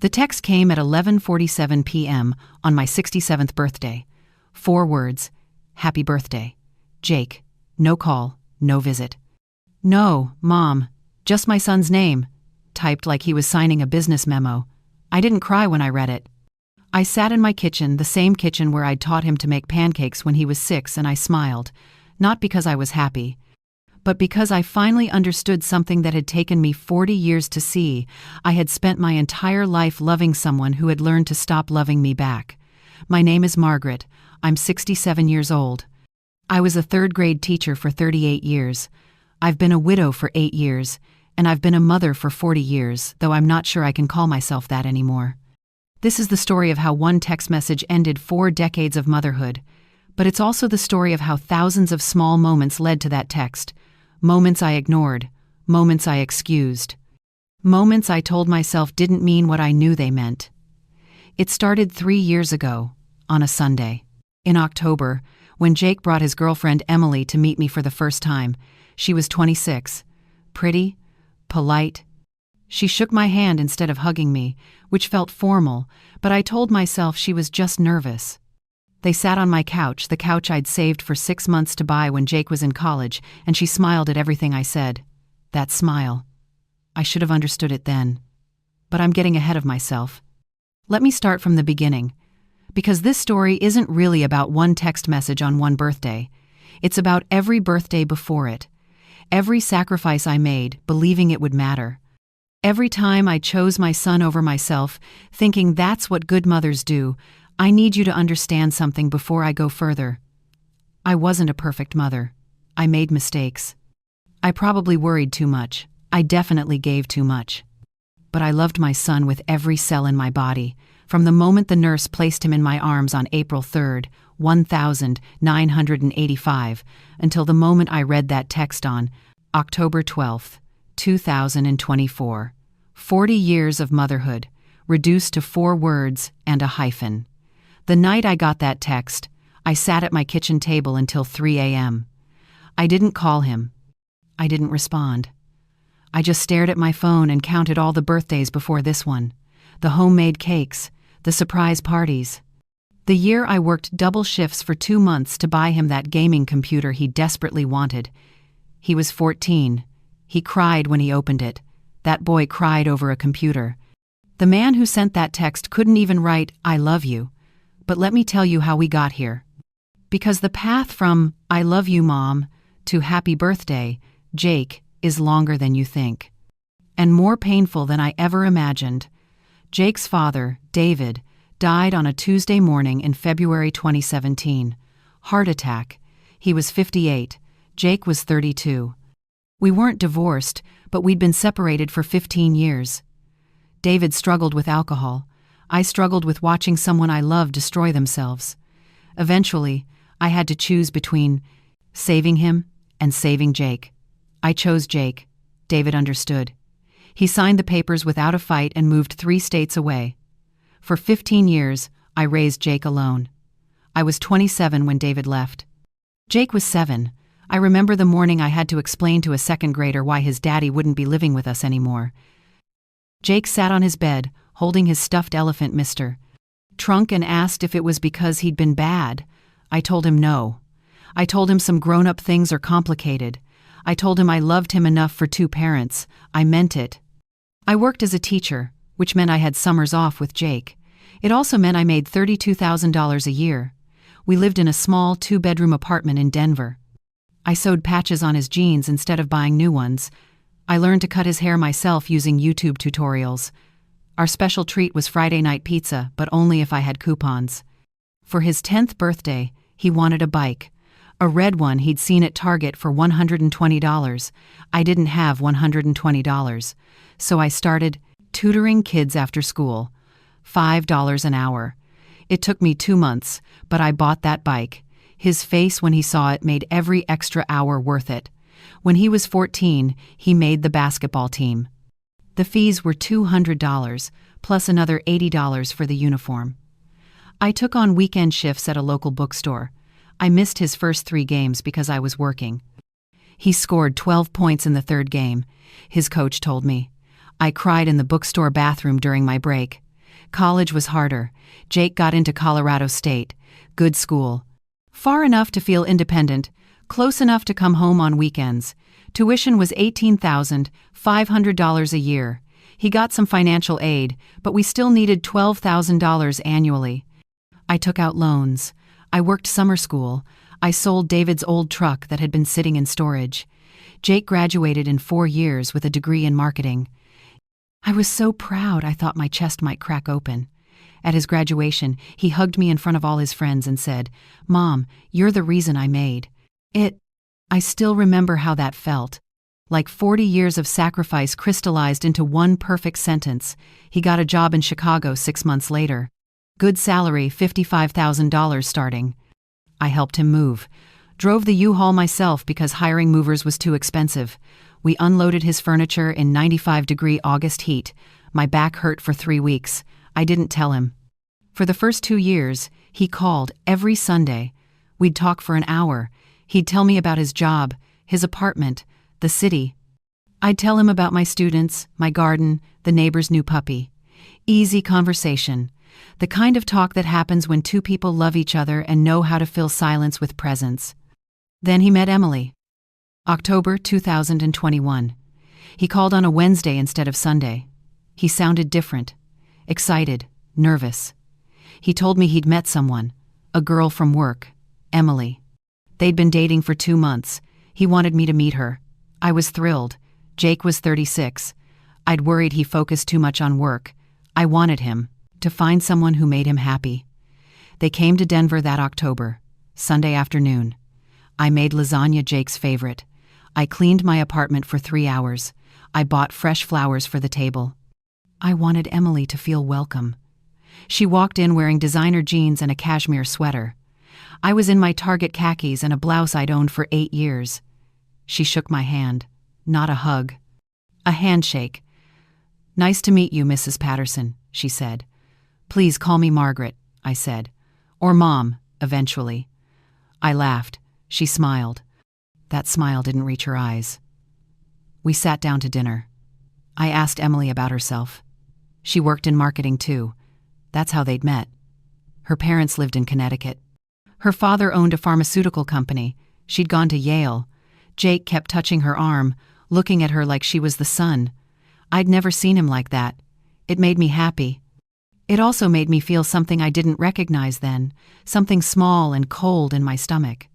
The text came at 11:47 p.m. on my 67th birthday. 4 words: Happy birthday. Jake. No call, no visit. No, Mom, just my son's name, typed like he was signing a business memo. I didn't cry when I read it. I sat in my kitchen, the same kitchen where I'd taught him to make pancakes when he was 6, and I smiled, not because I was happy, but because I finally understood something that had taken me 40 years to see. I had spent my entire life loving someone who had learned to stop loving me back. My name is Margaret. I'm 67 years old. I was a third-grade teacher for 38 years. I've been a widow for 8 years, and I've been a mother for 40 years, though I'm not sure I can call myself that anymore. This is the story of how one text message ended 4 decades of motherhood, but it's also the story of how thousands of small moments led to that text. Moments I ignored, moments I excused, moments I told myself didn't mean what I knew they meant. It started 3 years ago, on a Sunday. In October, when Jake brought his girlfriend Emily to meet me for the first time. She was 26, pretty, polite. She shook my hand instead of hugging me, which felt formal, but I told myself she was just nervous. They sat on my couch, the couch I'd saved for 6 months to buy when Jake was in college, and she smiled at everything I said. That smile. I should have understood it then. But I'm getting ahead of myself. Let me start from the beginning, because this story isn't really about one text message on one birthday. It's about every birthday before it. Every sacrifice I made, believing it would matter. Every time I chose my son over myself, thinking that's what good mothers do. I need you to understand something before I go further. I wasn't a perfect mother. I made mistakes. I probably worried too much. I definitely gave too much. But I loved my son with every cell in my body, from the moment the nurse placed him in my arms on April 3rd, 1985, until the moment I read that text on October 12th, 2024. 40 years of motherhood, reduced to 4 words and a hyphen. The night I got that text, I sat at my kitchen table until 3 a.m. I didn't call him. I didn't respond. I just stared at my phone and counted all the birthdays before this one, the homemade cakes, the surprise parties. The year I worked double shifts for 2 months to buy him that gaming computer he desperately wanted. He was 14. He cried when he opened it. That boy cried over a computer. The man who sent that text couldn't even write, "I love you." But let me tell you how we got here. Because the path from, "I love you, Mom," to "Happy birthday, Jake," is longer than you think. And more painful than I ever imagined. Jake's father, David, died on a Tuesday morning in February 2017. Heart attack. He was 58. Jake was 32. We weren't divorced, but we'd been separated for 15 years. David struggled with alcohol. I struggled with watching someone I loved destroy themselves. Eventually, I had to choose between saving him and saving Jake. I chose Jake. David understood. He signed the papers without a fight and moved 3 states away. For 15 years, I raised Jake alone. I was 27 when David left. Jake was 7. I remember the morning I had to explain to a 2nd grader why his daddy wouldn't be living with us anymore. Jake sat on his bed, holding his stuffed elephant Mr. Trunk, and asked if it was because he'd been bad. I told him no. I told him some grown-up things are complicated. I told him I loved him enough for 2 parents. I meant it. I worked as a teacher, which meant I had summers off with Jake. It also meant I made $32,000 a year. We lived in a small 2-bedroom apartment in Denver. I sewed patches on his jeans instead of buying new ones. I learned to cut his hair myself using YouTube tutorials. Our special treat was Friday night pizza, but only if I had coupons. For his 10th birthday, he wanted a bike. A red one he'd seen at Target for $120. I didn't have $120, so I started tutoring kids after school. $5 an hour. It took me 2 months, but I bought that bike. His face when he saw it made every extra hour worth it. When he was 14, he made the basketball team. The fees were $200, plus another $80 for the uniform. I took on weekend shifts at a local bookstore. I missed his first 3 games because I was working. He scored 12 points in the 3rd game, his coach told me. I cried in the bookstore bathroom during my break. College was harder. Jake got into Colorado State. Good school. Far enough to feel independent, close enough to come home on weekends. Tuition was $18,500 a year. He got some financial aid, but we still needed $12,000 annually. I took out loans. I worked summer school. I sold David's old truck that had been sitting in storage. Jake graduated in 4 years with a degree in marketing. I was so proud I thought my chest might crack open. At his graduation, he hugged me in front of all his friends and said, "Mom, you're the reason I made it." I still remember how that felt. Like 40 years of sacrifice crystallized into one perfect sentence. He got a job in Chicago 6 months later. Good salary, $55,000 starting. I helped him move. Drove the U-Haul myself because hiring movers was too expensive. We unloaded his furniture in 95-degree August heat. My back hurt for 3 weeks. I didn't tell him. For the first 2 years, he called every Sunday. We'd talk for an hour. He'd tell me about his job, his apartment, the city. I'd tell him about my students, my garden, the neighbor's new puppy. Easy conversation. The kind of talk that happens when two people love each other and know how to fill silence with presence. Then he met Emily. October 2021. He called on a Wednesday instead of Sunday. He sounded different. Excited, nervous. He told me he'd met someone, a girl from work, Emily. They'd been dating for 2 months. He wanted me to meet her. I was thrilled. Jake was 36. I'd worried he focused too much on work. I wanted him to find someone who made him happy. They came to Denver that October, Sunday afternoon. I made lasagna, Jake's favorite. I cleaned my apartment for 3 hours. I bought fresh flowers for the table. I wanted Emily to feel welcome. She walked in wearing designer jeans and a cashmere sweater. I was in my Target khakis and a blouse I'd owned for 8 years. She shook my hand. Not a hug. A handshake. "Nice to meet you, Mrs. Patterson," she said. "Please call me Margaret," I said. "Or Mom, eventually." I laughed. She smiled. That smile didn't reach her eyes. We sat down to dinner. I asked Emily about herself. She worked in marketing too. That's how they'd met. Her parents lived in Connecticut. Her father owned a pharmaceutical company. She'd gone to Yale. Jake kept touching her arm, looking at her like she was the sun. I'd never seen him like that. It made me happy. It also made me feel something I didn't recognize then, something small and cold in my stomach.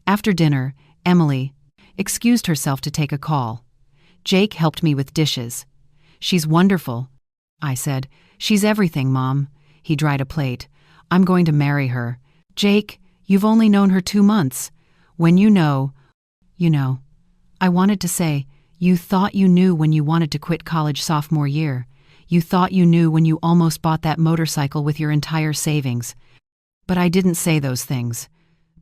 After dinner, Emily excused herself to take a call. Jake helped me with dishes. "She's wonderful," I said. "She's everything, Mom." He dried a plate. "I'm going to marry her." "Jake, you've only known her 2 months. When you know, you know." I wanted to say, "You thought you knew when you wanted to quit college sophomore year. You thought you knew when you almost bought that motorcycle with your entire savings." But I didn't say those things.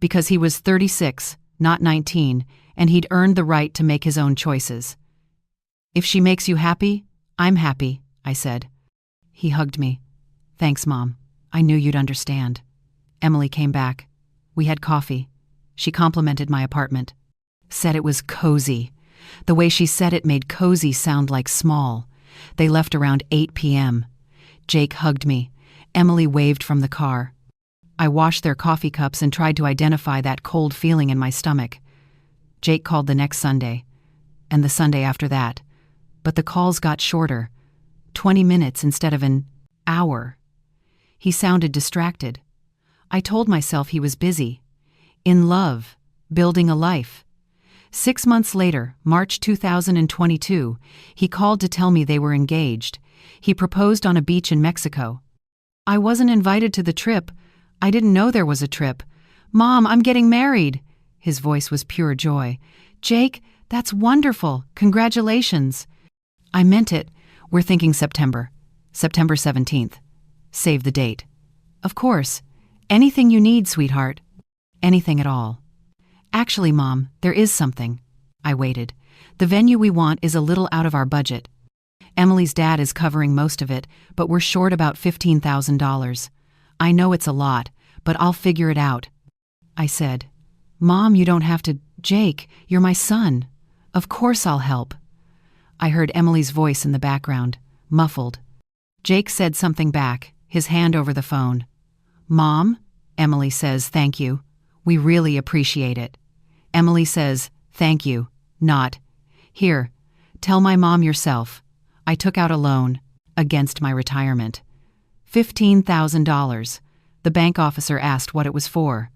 Because he was 36, not 19, and he'd earned the right to make his own choices. "If she makes you happy, I'm happy," I said. He hugged me. "Thanks, Mom. I knew you'd understand." Emily came back. We had coffee. She complimented my apartment. Said it was cozy. The way she said it made cozy sound like small. They left around 8 p.m. Jake hugged me. Emily waved from the car. I washed their coffee cups and tried to identify that cold feeling in my stomach. Jake called the next Sunday, and the Sunday after that. But the calls got shorter. 20 minutes instead of an hour. He sounded distracted. I told myself he was busy. In love. Building a life. 6 months later, March 2022, he called to tell me they were engaged. He proposed on a beach in Mexico. I wasn't invited to the trip. I didn't know there was a trip. "Mom, I'm getting married." His voice was pure joy. "Jake, that's wonderful. Congratulations." I meant it. "We're thinking September. September 17th. Save the date." "Of course. Anything you need, sweetheart." "Anything at all." "Actually, Mom, there is something." I waited. "The venue we want is a little out of our budget. Emily's dad is covering most of it, but we're short about $15,000. I know it's a lot, but I'll figure it out." I said, "Mom, you don't have to. Jake, you're my son. Of course I'll help." I heard Emily's voice in the background, muffled. Jake said something back, his hand over the phone. "Mom?" Emily says, "Thank you. We really appreciate it." Emily says, "Thank you," not, "Here, tell my mom yourself. I took out a loan against my retirement. $15,000. The bank officer asked what it was for.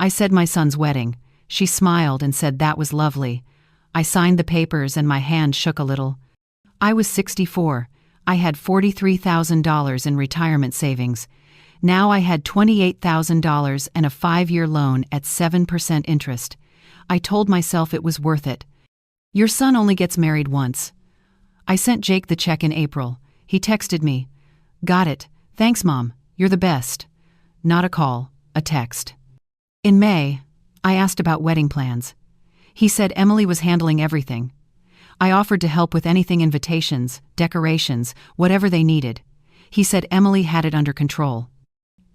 I said my son's wedding. She smiled and said that was lovely. I signed the papers and my hand shook a little. I was 64. I had $43,000 in retirement savings. Now I had $28,000 and a 5-year loan at 7% interest. I told myself it was worth it. Your son only gets married once. I sent Jake the check in April. He texted me. Got it. Thanks, Mom. You're the best. Not a call, a text. In May, I asked about wedding plans. He said Emily was handling everything. I offered to help with anything, invitations, decorations, whatever they needed. He said Emily had it under control.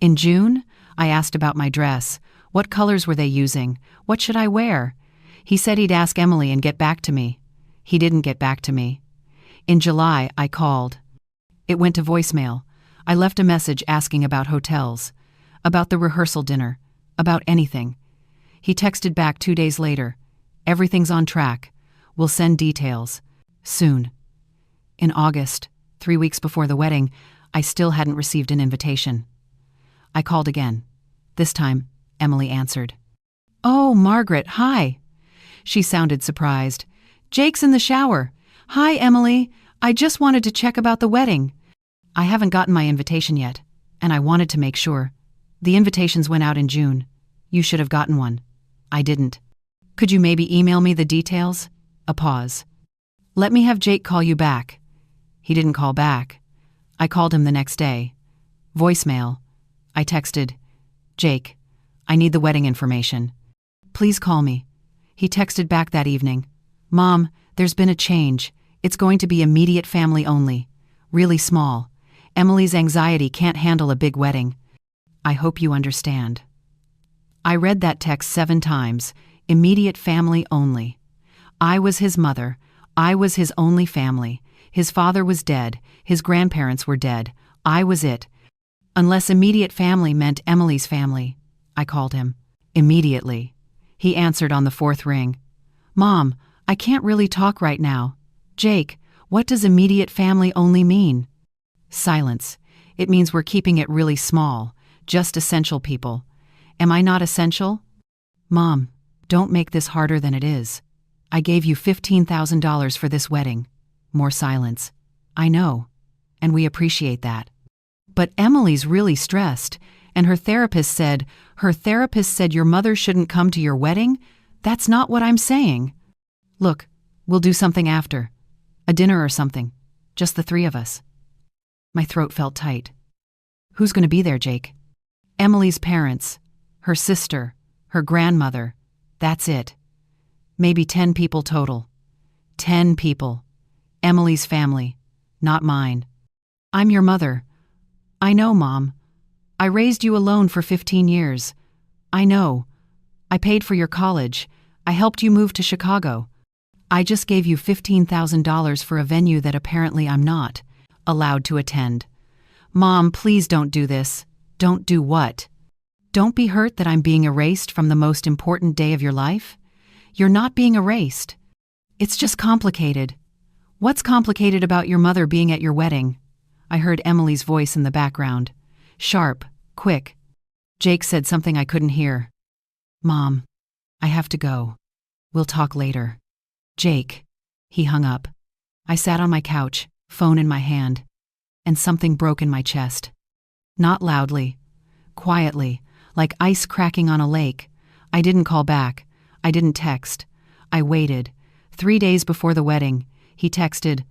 In June, I asked about my dress. What colors were they using? What should I wear? He said he'd ask Emily and get back to me. He didn't get back to me. In July, I called. It went to voicemail. I left a message asking about hotels, about the rehearsal dinner, about anything. He texted back 2 days later. Everything's on track. We'll send details. Soon. In August, 3 weeks before the wedding, I still hadn't received an invitation. I called again. This time, Emily answered. "Oh, Margaret, hi." She sounded surprised. "Jake's in the shower." "Hi, Emily. I just wanted to check about the wedding." I haven't gotten my invitation yet, and I wanted to make sure. The invitations went out in June. You should have gotten one. I didn't. Could you maybe email me the details? A pause. Let me have Jake call you back. He didn't call back. I called him the next day. Voicemail. I texted, "Jake, I need the wedding information. Please call me." He texted back that evening. "Mom, there's been a change. It's going to be immediate family only. Really small. Emily's anxiety can't handle a big wedding. I hope you understand." I read that text 7 times. Immediate family only. I was his mother. I was his only family. His father was dead. His grandparents were dead. I was it. Unless immediate family meant Emily's family. I called him. Immediately. He answered on the 4th ring. "Mom, I can't really talk right now." "Jake, what does immediate family only mean?" Silence. It means we're keeping it really small. Just essential people. Am I not essential? "Mom, don't make this harder than it is. I gave you $15,000 for this wedding." More silence. "I know. And we appreciate that. But Emily's really stressed, and her therapist said your mother shouldn't come to your wedding? That's not what I'm saying." "Look, we'll do something after. A dinner or something. Just the 3 of us." My throat felt tight. "Who's going to be there, Jake?" "Emily's parents, her sister, her grandmother. That's it. Maybe 10 people total. 10 people. Emily's family, not mine. I'm your mother. I know, Mom. I raised you alone for 15 years. I know. I paid for your college. I helped you move to Chicago. I just gave you $15,000 for a venue that apparently I'm not allowed to attend. Mom, please don't do this." "Don't do what?" "Don't be hurt that I'm being erased from the most important day of your life. You're not being erased. It's just complicated." "What's complicated about your mother being at your wedding?" I heard Emily's voice in the background. Sharp, quick. Jake said something I couldn't hear. "Mom, I have to go. We'll talk later." "Jake." He hung up. I sat on my couch, phone in my hand, and something broke in my chest. Not loudly. Quietly, like ice cracking on a lake. I didn't call back. I didn't text. I waited. 3 days before the wedding, he texted,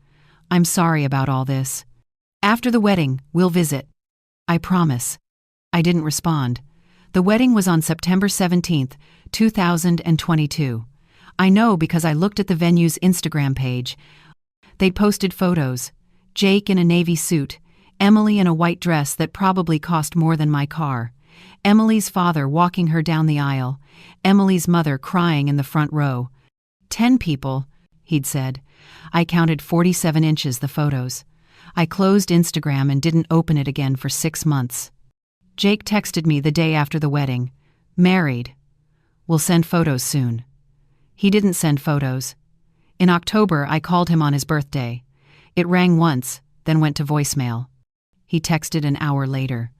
"I'm sorry about all this. After the wedding, we'll visit. I promise." I didn't respond. The wedding was on September 17th, 2022. I know because I looked at the venue's Instagram page. They'd posted photos. Jake in a navy suit, Emily in a white dress that probably cost more than my car, Emily's father walking her down the aisle, Emily's mother crying in the front row. 10 people, he'd said. I counted 47 inches the photos. I closed Instagram and didn't open it again for 6 months. Jake texted me the day after the wedding. Married. We'll send photos soon. He didn't send photos. In October, I called him on his birthday. It rang once, then went to voicemail. He texted an hour later.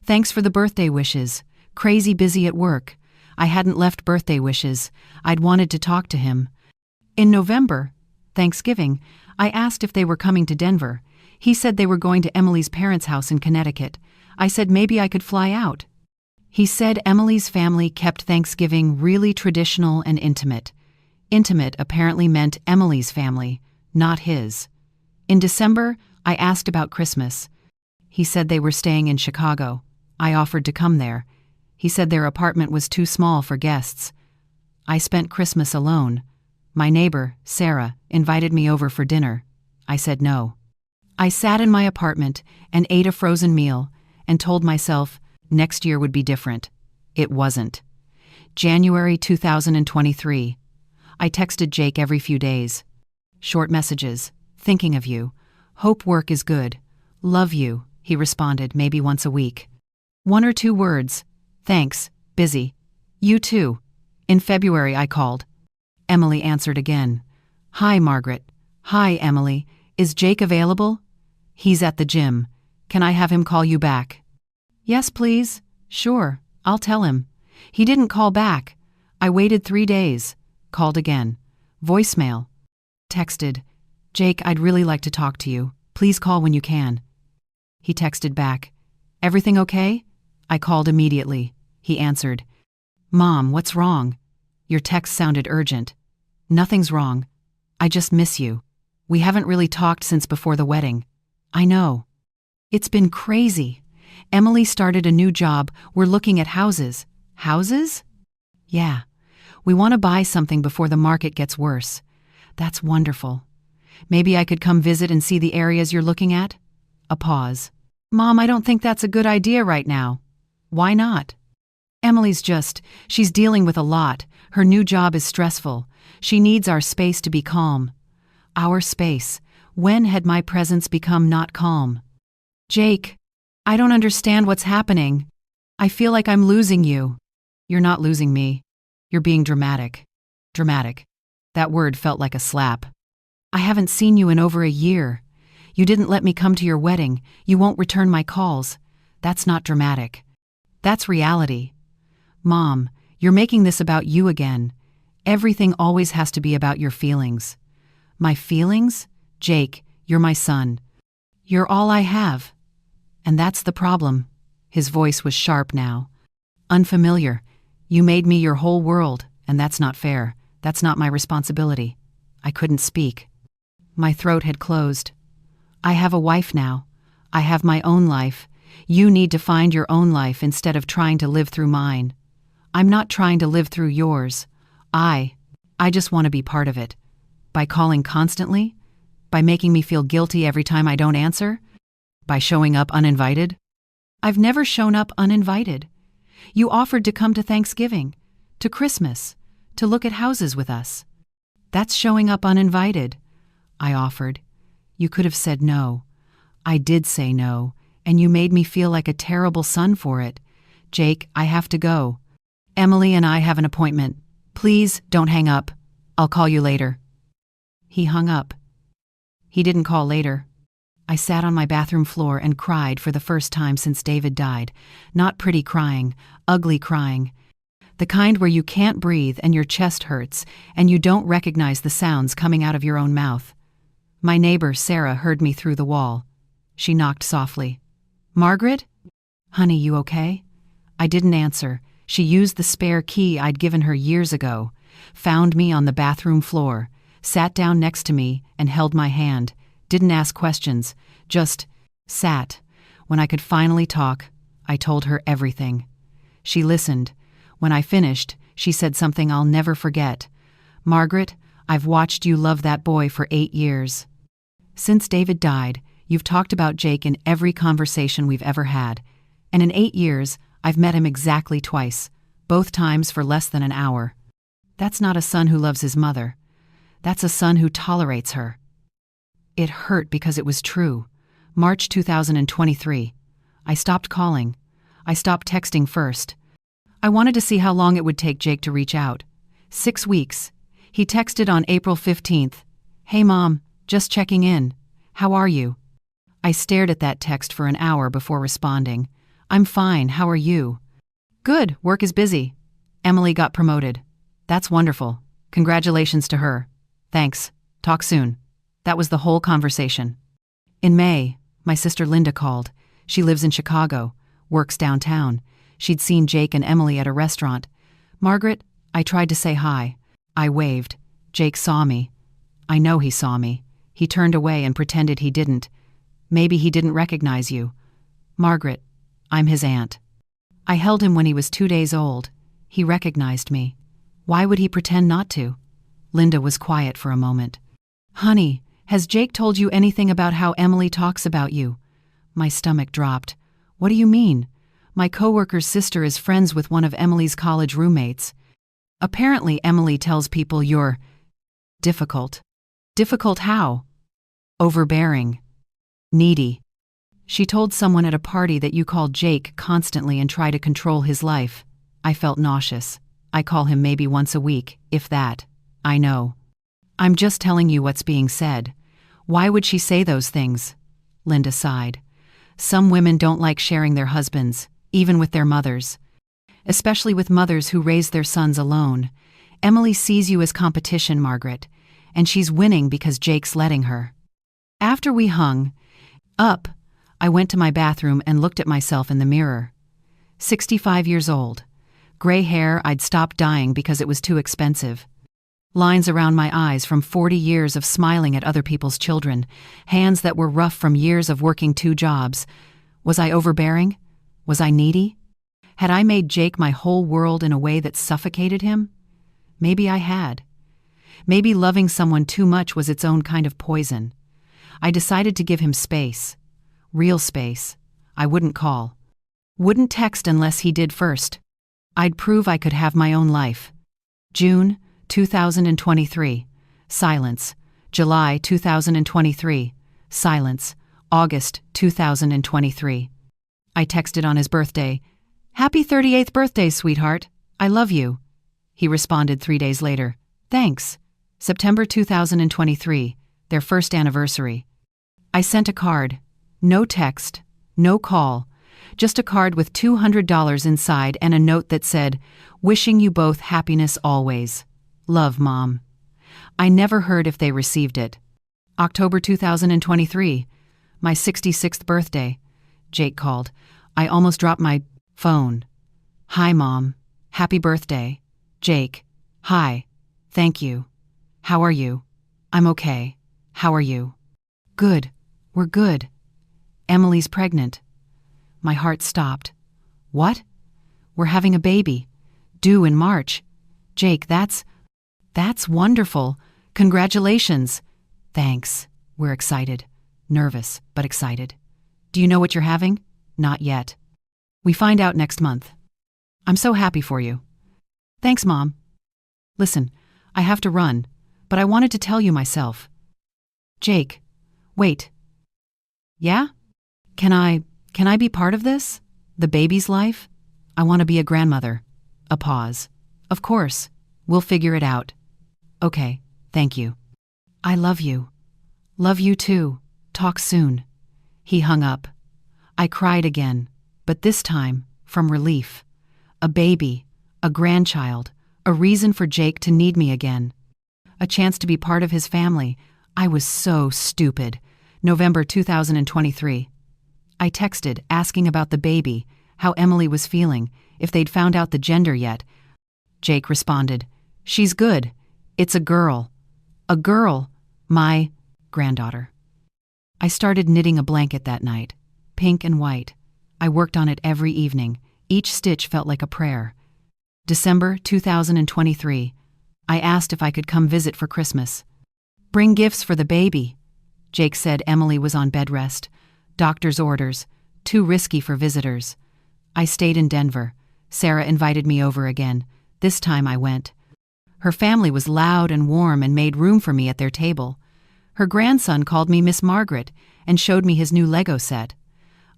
Thanks for the birthday wishes. Crazy busy at work. I hadn't left birthday wishes. I'd wanted to talk to him. In November, Thanksgiving, I asked if they were coming to Denver. He said they were going to Emily's parents' house in Connecticut. I said maybe I could fly out. He said Emily's family kept Thanksgiving really traditional and intimate. Intimate apparently meant Emily's family, not his. In December, I asked about Christmas. He said they were staying in Chicago. I offered to come there. He said their apartment was too small for guests. I spent Christmas alone. My neighbor, Sarah, invited me over for dinner. I said no. I sat in my apartment and ate a frozen meal and told myself next year would be different. It wasn't. January 2023. I texted Jake every few days. Short messages. Thinking of you. Hope work is good. Love you, he responded maybe once a week. 1 or 2 words. Thanks, busy. You too. In February I called. Emily answered again. Hi, Margaret. Hi, Emily. Is Jake available? He's at the gym. Can I have him call you back? Yes, please. Sure, I'll tell him. He didn't call back. I waited 3 days. Called again. Voicemail. Texted. Jake, I'd really like to talk to you. Please call when you can. He texted back. Everything okay? I called immediately. He answered. Mom, what's wrong? Your text sounded urgent. Nothing's wrong. I just miss you. We haven't really talked since before the wedding. I know. It's been crazy. Emily started a new job. We're looking at houses. Houses? Yeah. We want to buy something before the market gets worse. That's wonderful. Maybe I could come visit and see the areas you're looking at? A pause. Mom, I don't think that's a good idea right now. Why not? She's dealing with a lot. Her new job is stressful. She needs our space to be calm. Our space. When had my presence become not calm? Jake, I don't understand what's happening. I feel like I'm losing you. You're not losing me. You're being dramatic. Dramatic. That word felt like a slap. I haven't seen you in over a year. You didn't let me come to your wedding. You won't return my calls. That's not dramatic. That's reality. Mom, you're making this about you again. Everything always has to be about your feelings. My feelings? Jake, you're my son. You're all I have. And that's the problem. His voice was sharp now. Unfamiliar. You made me your whole world, and that's not fair. That's not my responsibility. I couldn't speak. My throat had closed. I have a wife now. I have my own life. You need to find your own life instead of trying to live through mine. I'm not trying to live through yours. I just want to be part of it. By calling constantly? By making me feel guilty every time I don't answer? By showing up uninvited? I've never shown up uninvited. You offered to come to Thanksgiving, to Christmas, to look at houses with us. That's showing up uninvited. I offered. You could have said no. I did say no, and you made me feel like a terrible son for it. Jake, I have to go. Emily and I have an appointment. Please don't hang up. I'll call you later. He hung up. He didn't call later. I sat on my bathroom floor and cried for the first time since David died. Not pretty crying, ugly crying. The kind where you can't breathe and your chest hurts and you don't recognize the sounds coming out of your own mouth. My neighbor, Sarah, heard me through the wall. She knocked softly. Margaret? Honey, you okay? I didn't answer. She used the spare key I'd given her years ago, found me on the bathroom floor, sat down next to me and held my hand, didn't ask questions, just sat. When I could finally talk, I told her everything. She listened. When I finished, she said something I'll never forget. Margaret, I've watched you love that boy for 8 years. Since David died, you've talked about Jake in every conversation we've ever had. And in 8 years, I've met him exactly twice, both times for less than an hour. That's not a son who loves his mother. That's a son who tolerates her. It hurt because it was true. March 2023. I stopped calling. I stopped texting first. I wanted to see how long it would take Jake to reach out. 6 weeks. He texted on April 15th. Hey mom, just checking in. How are you? I stared at that text for an hour before responding. I'm fine, how are you? Good, work is busy. Emily got promoted. That's wonderful. Congratulations to her. Thanks. Talk soon. That was the whole conversation. In May, my sister Linda called. She lives in Chicago, works downtown. She'd seen Jake and Emily at a restaurant. Margaret, I tried to say hi. I waved. Jake saw me. I know he saw me. He turned away and pretended he didn't. Maybe he didn't recognize you. Margaret, I'm his aunt. I held him when he was 2 days old. He recognized me. Why would he pretend not to? Linda was quiet for a moment. Honey, has Jake told you anything about how Emily talks about you? My stomach dropped. What do you mean? My coworker's sister is friends with one of Emily's college roommates. Apparently Emily tells people you're difficult. Difficult how? Overbearing. Needy. She told someone at a party that you call Jake constantly and try to control his life. I felt nauseous. I call him maybe once a week, if that. I know. I'm just telling you what's being said. Why would she say those things? Linda sighed. Some women don't like sharing their husbands, even with their mothers. Especially with mothers who raise their sons alone. Emily sees you as competition, Margaret, and she's winning because Jake's letting her. After we hung up, I went to my bathroom and looked at myself in the mirror. 65 years old. Gray hair, I'd stopped dyeing because it was too expensive. Lines around my eyes from 40 years of smiling at other people's children. Hands that were rough from years of working 2 jobs. Was I overbearing? Was I needy? Had I made Jake my whole world in a way that suffocated him? Maybe I had. Maybe loving someone too much was its own kind of poison. I decided to give him space. Real space. I wouldn't call. Wouldn't text unless he did first. I'd prove I could have my own life. June 2023. Silence. July 2023. Silence. August 2023. I texted on his birthday. Happy 38th birthday, sweetheart. I love you. He responded 3 days later. Thanks. September 2023. Their first anniversary. I sent a card. No text. No call. Just a card with $200 inside and a note that said, wishing you both happiness always. Love, Mom. I never heard if they received it. October 2023. My 66th birthday. Jake called. I almost dropped my phone. Hi, Mom. Happy birthday. Jake. Hi. Thank you. How are you? I'm okay. How are you? Good. We're good. Emily's pregnant. My heart stopped. What? We're having a baby. Due in March. Jake, that's wonderful. Congratulations. Thanks. We're excited. Nervous, but excited. Do you know what you're having? Not yet. We find out next month. I'm so happy for you. Thanks, Mom. Listen, I have to run, but I wanted to tell you myself. Jake, wait. Yeah? Can I be part of this? The baby's life? I want to be a grandmother. A pause. Of course. We'll figure it out. Okay, thank you. I love you. Love you too. Talk soon. He hung up. I cried again, but this time from relief. A baby, a grandchild, a reason for Jake to need me again. A chance to be part of his family. I was so stupid. November 2023. I texted asking about the baby, how Emily was feeling, if they'd found out the gender yet. Jake responded, she's good. It's a girl. A girl. My granddaughter. I started knitting a blanket that night, pink and white. I worked on it every evening. Each stitch felt like a prayer. December 2023. I asked if I could come visit for Christmas. Bring gifts for the baby. Jake said Emily was on bed rest. Doctor's orders. Too risky for visitors. I stayed in Denver. Sarah invited me over again. This time I went. Her family was loud and warm and made room for me at their table. Her grandson called me Miss Margaret, and showed me his new Lego set.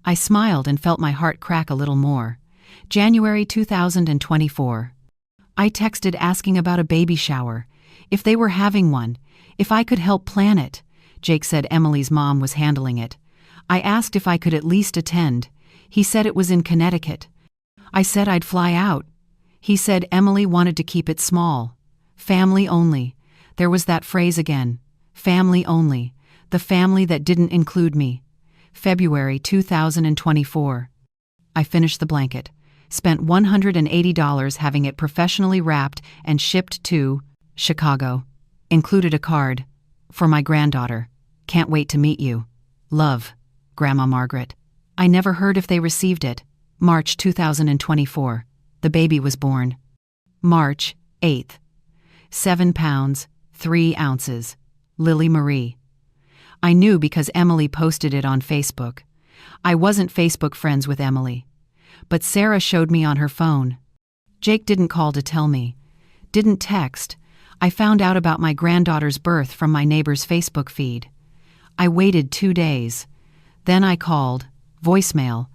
I smiled and felt my heart crack a little more. January 2024. I texted asking about a baby shower, if they were having one, if I could help plan it. Jake said Emily's mom was handling it. I asked if I could at least attend. He said it was in Connecticut. I said I'd fly out. He said Emily wanted to keep it small. Family only. There was that phrase again. Family only. The family that didn't include me. February 2024. I finished the blanket. Spent $180 having it professionally wrapped and shipped to Chicago. Included a card. For my granddaughter. Can't wait to meet you. Love. Grandma Margaret. I never heard if they received it. March 2024. The baby was born. March 8th. 7 pounds, 3 ounces. Lily Marie. I knew because Emily posted it on Facebook. I wasn't Facebook friends with Emily. But Sarah showed me on her phone. Jake didn't call to tell me. Didn't text. I found out about my granddaughter's birth from my neighbor's Facebook feed. I waited 2 days. Then I called. Voicemail.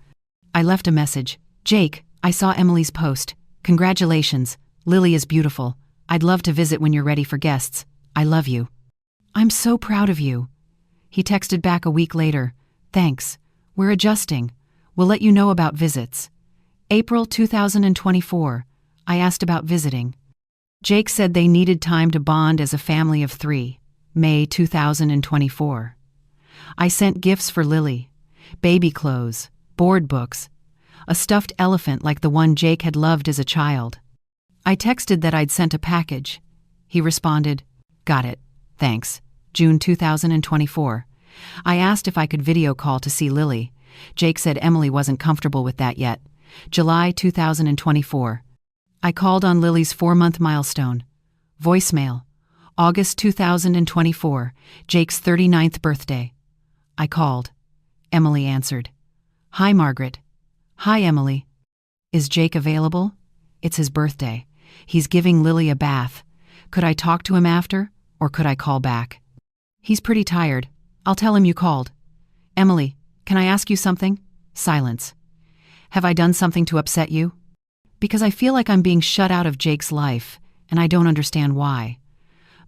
I left a message. Jake, I saw Emily's post. Congratulations. Lily is beautiful. I'd love to visit when you're ready for guests. I love you. I'm so proud of you. He texted back a week later. Thanks. We're adjusting. We'll let you know about visits. April 2024. I asked about visiting. Jake said they needed time to bond as a family of 3. May 2024. I sent gifts for Lily. Baby clothes, board books, a stuffed elephant like the one Jake had loved as a child. I texted that I'd sent a package. He responded, got it, thanks. June 2024. I asked if I could video call to see Lily. Jake said Emily wasn't comfortable with that yet. July 2024. I called on Lily's 4-month milestone. Voicemail. August 2024, Jake's 39th birthday. I called. Emily answered. Hi, Margaret. Hi, Emily. Is Jake available? It's his birthday. He's giving Lily a bath. Could I talk to him after, or could I call back? He's pretty tired. I'll tell him you called. Emily, can I ask you something? Silence. Have I done something to upset you? Because I feel like I'm being shut out of Jake's life, and I don't understand why.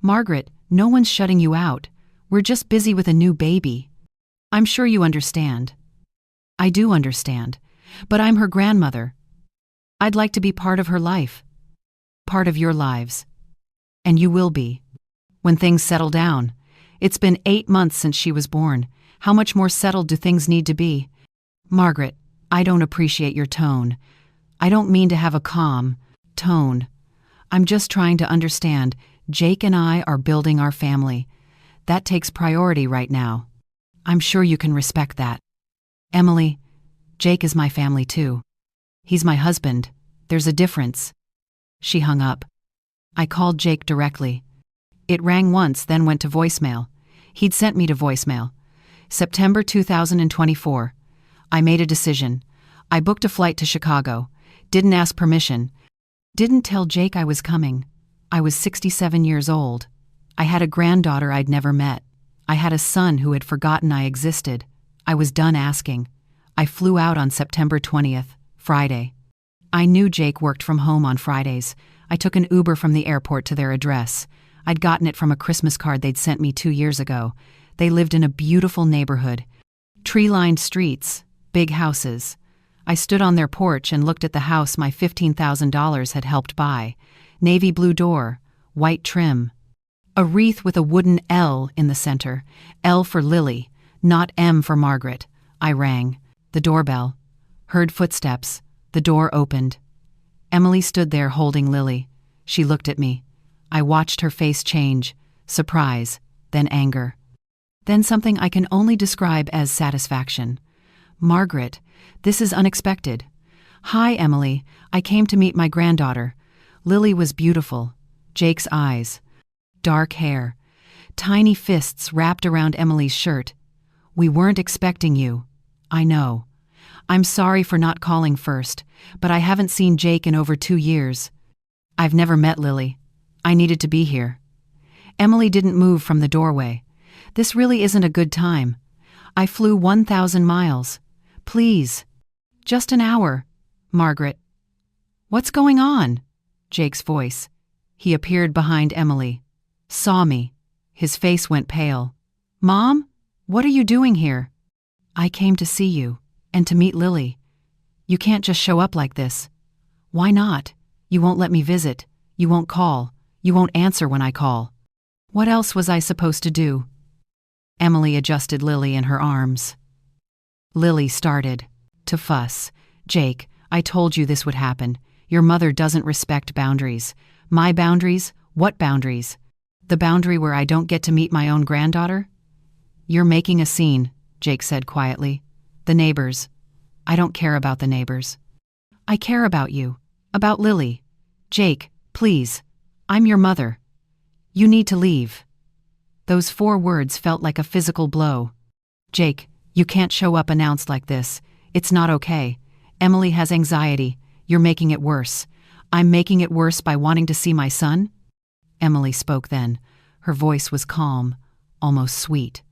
Margaret, no one's shutting you out. We're just busy with a new baby. I'm sure you understand. I do understand, but I'm her grandmother. I'd like to be part of her life. Part of your lives. And you will be. When things settle down. It's been 8 months since she was born. How much more settled do things need to be? Margaret, I don't appreciate your tone. I don't mean to have a calm tone. I'm just trying to understand. Jake and I are building our family. That takes priority right now. I'm sure you can respect that. Emily, Jake is my family too. He's my husband. There's a difference. She hung up. I called Jake directly. It rang once, then went to voicemail. He'd sent me to voicemail. September 2024. I made a decision. I booked a flight to Chicago. Didn't ask permission. Didn't tell Jake I was coming. I was 67 years old. I had a granddaughter I'd never met. I had a son who had forgotten I existed. I was done asking. I flew out on September 20th, Friday. I knew Jake worked from home on Fridays. I took an Uber from the airport to their address. I'd gotten it from a Christmas card they'd sent me 2 years ago. They lived in a beautiful neighborhood. Tree-lined streets, big houses. I stood on their porch and looked at the house my $15,000 had helped buy. Navy blue door, white trim. A wreath with a wooden L in the center. L for Lily, not M for Margaret. I rang. The doorbell. Heard footsteps. The door opened. Emily stood there holding Lily. She looked at me. I watched her face change. Surprise, then anger. Then something I can only describe as satisfaction. Margaret, this is unexpected. Hi, Emily. I came to meet my granddaughter. Lily was beautiful. Jake's eyes. Dark hair. Tiny fists wrapped around Emily's shirt. We weren't expecting you. I know. I'm sorry for not calling first, but I haven't seen Jake in over 2 years. I've never met Lily. I needed to be here. Emily didn't move from the doorway. This really isn't a good time. I flew 1,000 miles. Please. Just an hour. Margaret. What's going on? Jake's voice. He appeared behind Emily. Saw me. His face went pale. Mom? What are you doing here? I came to see you, and to meet Lily. You can't just show up like this. Why not? You won't let me visit. You won't call. You won't answer when I call. What else was I supposed to do? Emily adjusted Lily in her arms. Lily started to fuss. Jake, I told you this would happen. Your mother doesn't respect boundaries. My boundaries? What boundaries? The boundary where I don't get to meet my own granddaughter? You're making a scene, Jake said quietly. The neighbors. I don't care about the neighbors. I care about you. About Lily. Jake, please. I'm your mother. You need to leave. Those 4 words felt like a physical blow. Jake, you can't show up announced like this. It's not okay. Emily has anxiety. You're making it worse. I'm making it worse by wanting to see my son? Emily spoke then. Her voice was calm, almost sweet.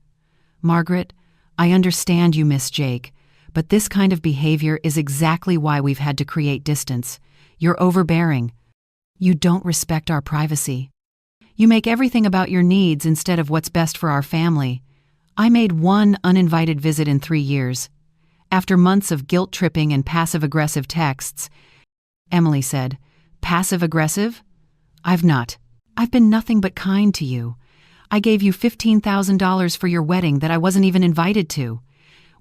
Margaret, I understand you miss Jake, but this kind of behavior is exactly why we've had to create distance. You're overbearing. You don't respect our privacy. You make everything about your needs instead of what's best for our family. I made 1 uninvited visit in 3 years. After months of guilt-tripping and passive-aggressive texts, Emily said, Passive-aggressive? I've not. I've been nothing but kind to you. I gave you $15,000 for your wedding that I wasn't even invited to.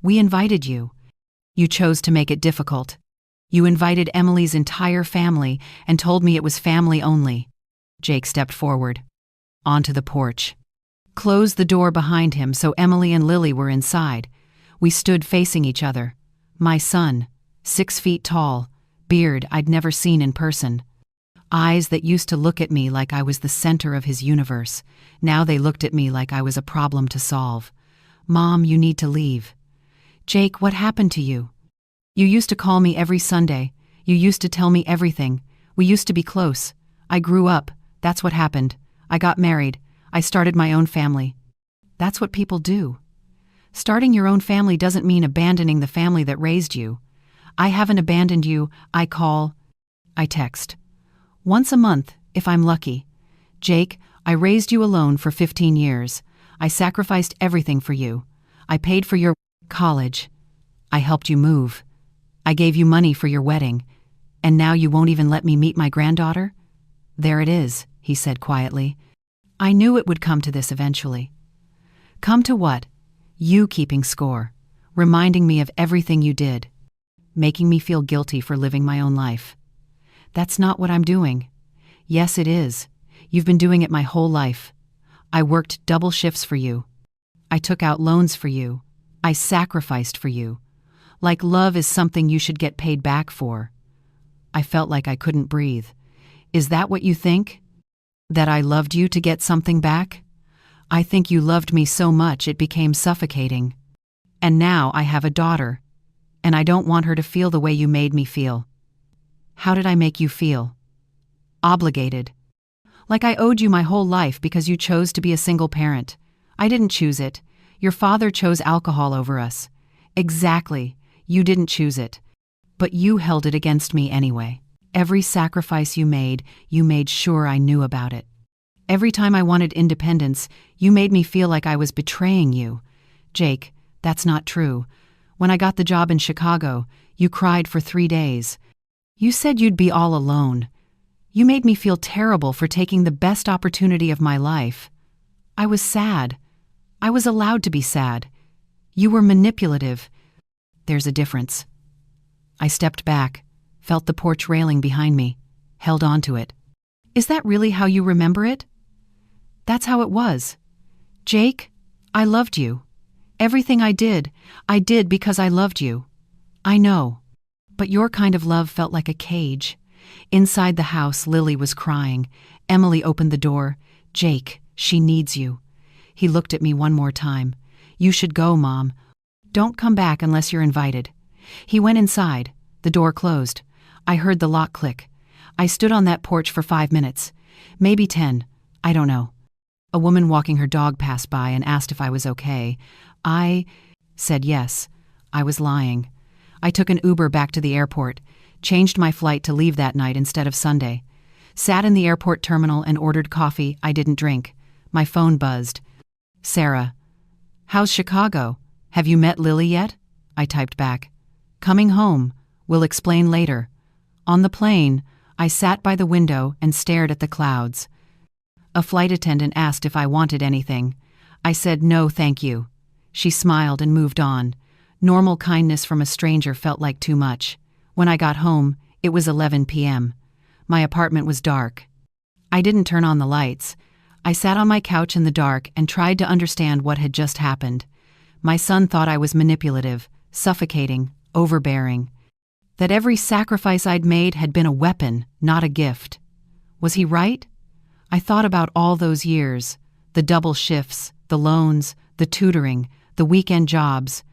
We invited you. You chose to make it difficult. You invited Emily's entire family and told me it was family only. Jake stepped forward. Onto the porch. Closed the door behind him so Emily and Lily were inside. We stood facing each other. My son, 6 feet tall, beard I'd never seen in person. Eyes that used to look at me like I was the center of his universe. Now they looked at me like I was a problem to solve. Mom, you need to leave. Jake, what happened to you? You used to call me every Sunday. You used to tell me everything. We used to be close. I grew up. That's what happened. I got married. I started my own family. That's what people do. Starting your own family doesn't mean abandoning the family that raised you. I haven't abandoned you. I call. I text. Once a month, if I'm lucky. Jake, I raised you alone for 15 years. I sacrificed everything for you. I paid for your college. I helped you move. I gave you money for your wedding. And now you won't even let me meet my granddaughter? There it is, he said quietly. I knew it would come to this eventually. Come to what? You keeping score. Reminding me of everything you did. Making me feel guilty for living my own life. That's not what I'm doing. Yes, it is. You've been doing it my whole life. I worked double shifts for you. I took out loans for you. I sacrificed for you. Like love is something you should get paid back for. I felt like I couldn't breathe. Is that what you think? That I loved you to get something back? I think you loved me so much it became suffocating. And now I have a daughter. And I don't want her to feel the way you made me feel. How did I make you feel? Obligated. Like I owed you my whole life because you chose to be a single parent. I didn't choose it. Your father chose alcohol over us. Exactly. You didn't choose it. But you held it against me anyway. Every sacrifice you made sure I knew about it. Every time I wanted independence, you made me feel like I was betraying you. Jake, that's not true. When I got the job in Chicago, you cried for 3 days. You said you'd be all alone. You made me feel terrible for taking the best opportunity of my life. I was sad. I was allowed to be sad. You were manipulative. There's a difference. I stepped back, felt the porch railing behind me, held on to it. Is that really how you remember it? That's how it was. Jake, I loved you. Everything I did because I loved you. I know. But your kind of love felt like a cage. Inside the house, Lily was crying. Emily opened the door. Jake, she needs you. He looked at me one more time. You should go, Mom. Don't come back unless you're invited. He went inside. The door closed. I heard the lock click. I stood on that porch for 5 minutes. Maybe 10. I don't know. A woman walking her dog passed by and asked if I was okay. I said yes. I was lying. I took an Uber back to the airport, changed my flight to leave that night instead of Sunday. Sat in the airport terminal and ordered coffee I didn't drink. My phone buzzed. Sarah. How's Chicago? Have you met Lily yet? I typed back. Coming home. We'll explain later. On the plane, I sat by the window and stared at the clouds. A flight attendant asked if I wanted anything. I said no, thank you. She smiled and moved on. Normal kindness from a stranger felt like too much. When I got home, it was 11 p.m. My apartment was dark. I didn't turn on the lights. I sat on my couch in the dark and tried to understand what had just happened. My son thought I was manipulative, suffocating, overbearing. That every sacrifice I'd made had been a weapon, not a gift. Was he right? I thought about all those years, the double shifts, the loans, the tutoring, the weekend jobs.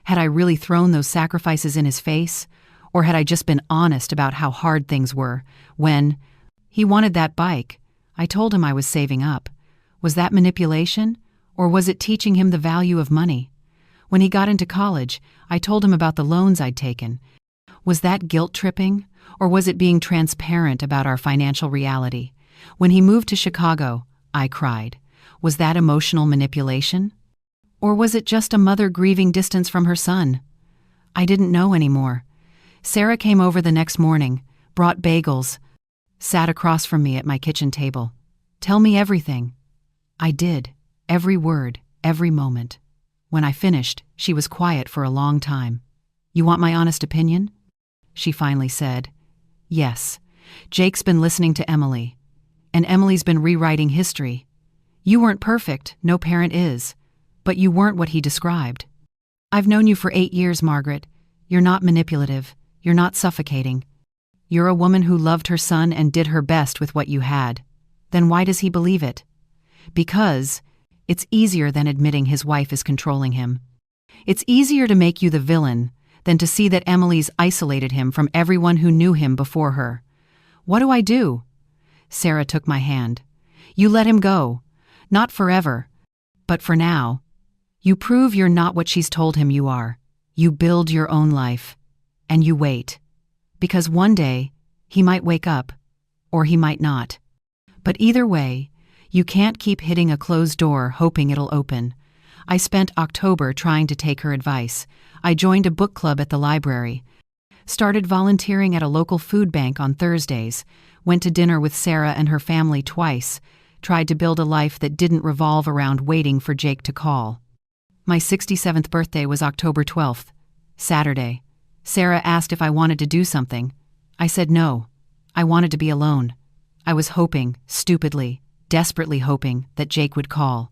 Had I really thrown those sacrifices in his face? Or had I just been honest about how hard things were when he wanted that bike? I told him I was saving up. Was that manipulation? Or was it teaching him the value of money? When he got into college, I told him about the loans I'd taken. Was that guilt tripping? Or was it being transparent about our financial reality? When he moved to Chicago, I cried. Was that emotional manipulation? Or was it just a mother grieving distance from her son? I didn't know anymore. Sarah came over the next morning, brought bagels, sat across from me at my kitchen table. Tell me everything. I did, every word, every moment. When I finished, she was quiet for a long time. You want my honest opinion? She finally said. Yes. Jake's been listening to Emily. And Emily's been rewriting history. You weren't perfect, no parent is. But you weren't what he described. I've known you for 8 years, Margaret. You're not manipulative. You're not suffocating. You're a woman who loved her son and did her best with what you had. Then why does he believe it? Because it's easier than admitting his wife is controlling him. It's easier to make you the villain than to see that Emily's isolated him from everyone who knew him before her. What do I do? Sarah took my hand. You let him go. Not forever, but for now. You prove you're not what she's told him you are. You build your own life. And you wait. Because one day, he might wake up, or he might not. But either way, you can't keep hitting a closed door hoping it'll open. I spent October trying to take her advice. I joined a book club at the library, started volunteering at a local food bank on Thursdays, went to dinner with Sarah and her family twice, tried to build a life that didn't revolve around waiting for Jake to call. My 67th birthday was October 12th, Saturday. Sarah asked if I wanted to do something. I said no. I wanted to be alone. I was hoping, stupidly, desperately hoping, that Jake would call.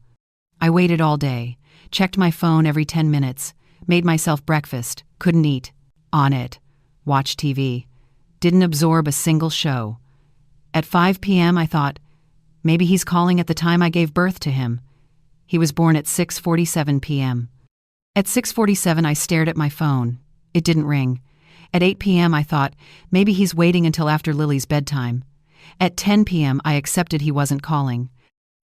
I waited all day, checked my phone every 10 minutes, made myself breakfast, couldn't eat, on it, watched TV, didn't absorb a single show. At 5 p.m. I thought, maybe he's calling at the time I gave birth to him. He was born at 6:47 p.m. At 6:47 I stared at my phone. It didn't ring. At 8 p.m. I thought, maybe he's waiting until after Lily's bedtime. At 10 p.m. I accepted he wasn't calling.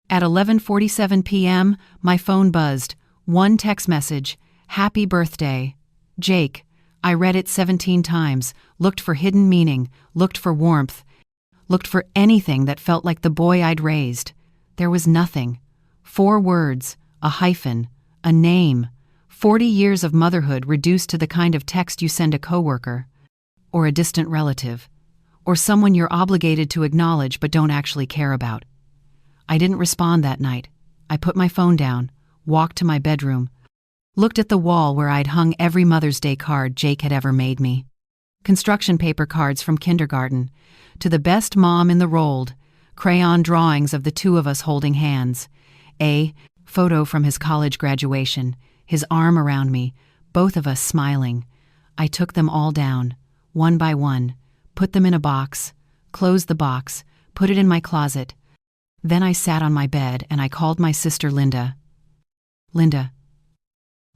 At 11:47 p.m. my phone buzzed. One text message, "Happy birthday. Jake." I read it 17 times, looked for hidden meaning, looked for warmth, looked for anything that felt like the boy I'd raised. There was nothing. 4 words, a hyphen, a name. 40 years of motherhood reduced to the kind of text you send a coworker, or a distant relative, or someone you're obligated to acknowledge but don't actually care about. I didn't respond that night. I put my phone down, walked to my bedroom, looked at the wall where I'd hung every Mother's Day card Jake had ever made me. Construction paper cards from kindergarten, to the best mom in the rolled, crayon drawings of the two of us holding hands, a photo from his college graduation, his arm around me, both of us smiling. I took them all down, one by one, put them in a box, closed the box, put it in my closet. Then I sat on my bed and I called my sister Linda. Linda,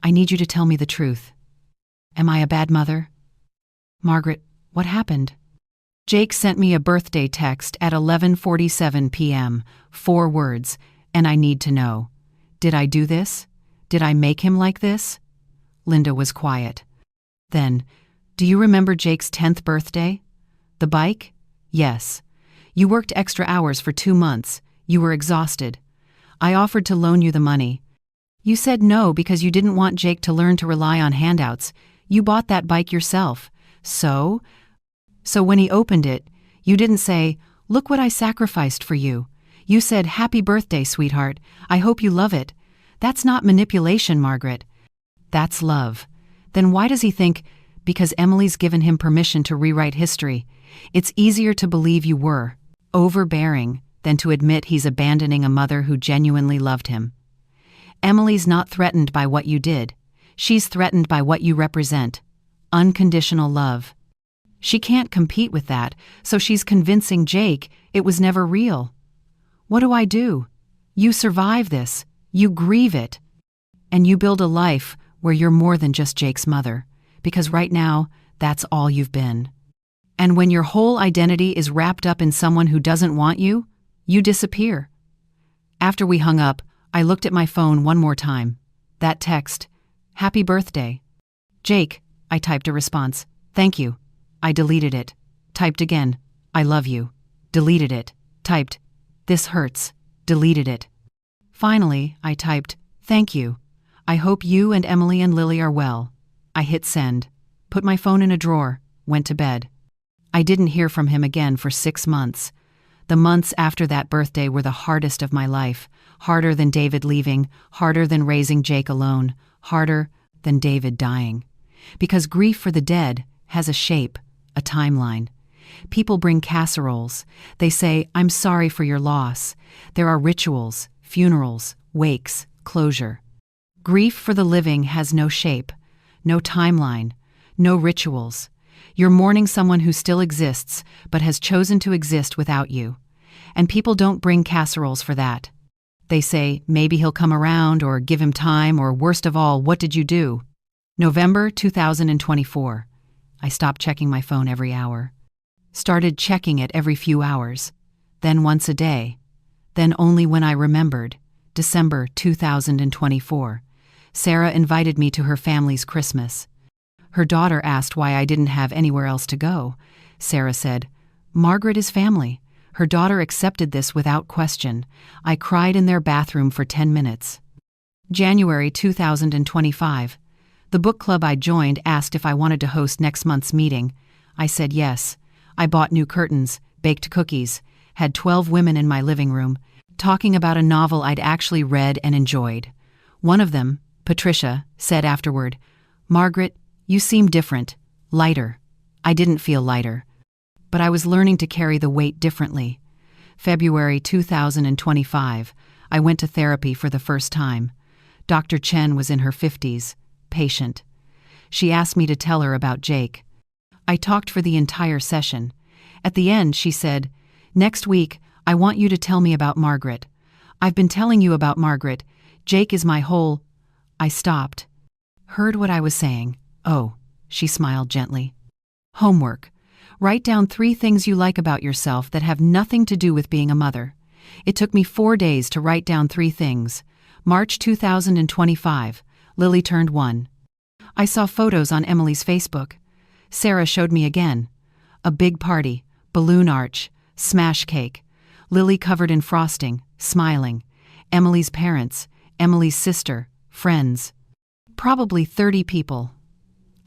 I need you to tell me the truth. Am I a bad mother? Margaret, what happened? Jake sent me a birthday text at 11:47 p.m., 4 words, and I need to know. Did I do this? Did I make him like this? Linda was quiet. Then, do you remember Jake's 10th birthday? The bike? Yes. You worked extra hours for 2 months. You were exhausted. I offered to loan you the money. You said no because you didn't want Jake to learn to rely on handouts. You bought that bike yourself. So when he opened it, you didn't say, "Look what I sacrificed for you." You said, "Happy birthday, sweetheart. I hope you love it." That's not manipulation, Margaret. That's love. Then why does he think, because Emily's given him permission to rewrite history, it's easier to believe you were overbearing than to admit he's abandoning a mother who genuinely loved him? Emily's not threatened by what you did. She's threatened by what you represent. Unconditional love. She can't compete with that, so she's convincing Jake it was never real. What do I do? You survive this. You grieve it. And you build a life where you're more than just Jake's mother, because right now, that's all you've been. And when your whole identity is wrapped up in someone who doesn't want you, you disappear. After we hung up, I looked at my phone one more time. That text, "Happy birthday." "Jake," I typed a response. "Thank you." I deleted it. Typed again. "I love you." Deleted it. Typed, "This hurts." Deleted it. Finally, I typed, "Thank you. I hope you and Emily and Lily are well." I hit send. Put my phone in a drawer. Went to bed. I didn't hear from him again for 6 months. The months after that birthday were the hardest of my life. Harder than David leaving, harder than raising Jake alone, harder than David dying. Because grief for the dead has a shape, a timeline. People bring casseroles. They say, "I'm sorry for your loss." There are rituals, funerals, wakes, closure. Grief for the living has no shape, no timeline, no rituals. You're mourning someone who still exists, but has chosen to exist without you. And people don't bring casseroles for that. They say, maybe he'll come around, or give him time, or worst of all, what did you do? November 2024. I stopped checking my phone every hour. Started checking it every few hours. Then once a day. Then only when I remembered. December 2024. Sarah invited me to her family's Christmas. Her daughter asked why I didn't have anywhere else to go. Sarah said, "Margaret is family." Her daughter accepted this without question. I cried in their bathroom for 10 minutes. January 2025. The book club I joined asked if I wanted to host next month's meeting. I said yes. I bought new curtains, baked cookies, had 12 women in my living room, talking about a novel I'd actually read and enjoyed. One of them, Patricia, said afterward, "Margaret, you seem different, lighter." I didn't feel lighter, but I was learning to carry the weight differently. February 2025, I went to therapy for the first time. Dr. Chen was in her 50s, patient. She asked me to tell her about Jake. I talked for the entire session. At the end, she said, "Next week, I want you to tell me about Margaret. I've been telling you about Margaret. Jake is my whole—" I stopped. Heard what I was saying. "Oh," she smiled gently. "Homework. Write down 3 things you like about yourself that have nothing to do with being a mother." It took me 4 days to write down 3 things. March 2025. Lily turned 1. I saw photos on Emily's Facebook. Sarah showed me again. A big party, balloon arch, smash cake. Lily covered in frosting, smiling. Emily's parents, Emily's sister, friends. Probably 30 people.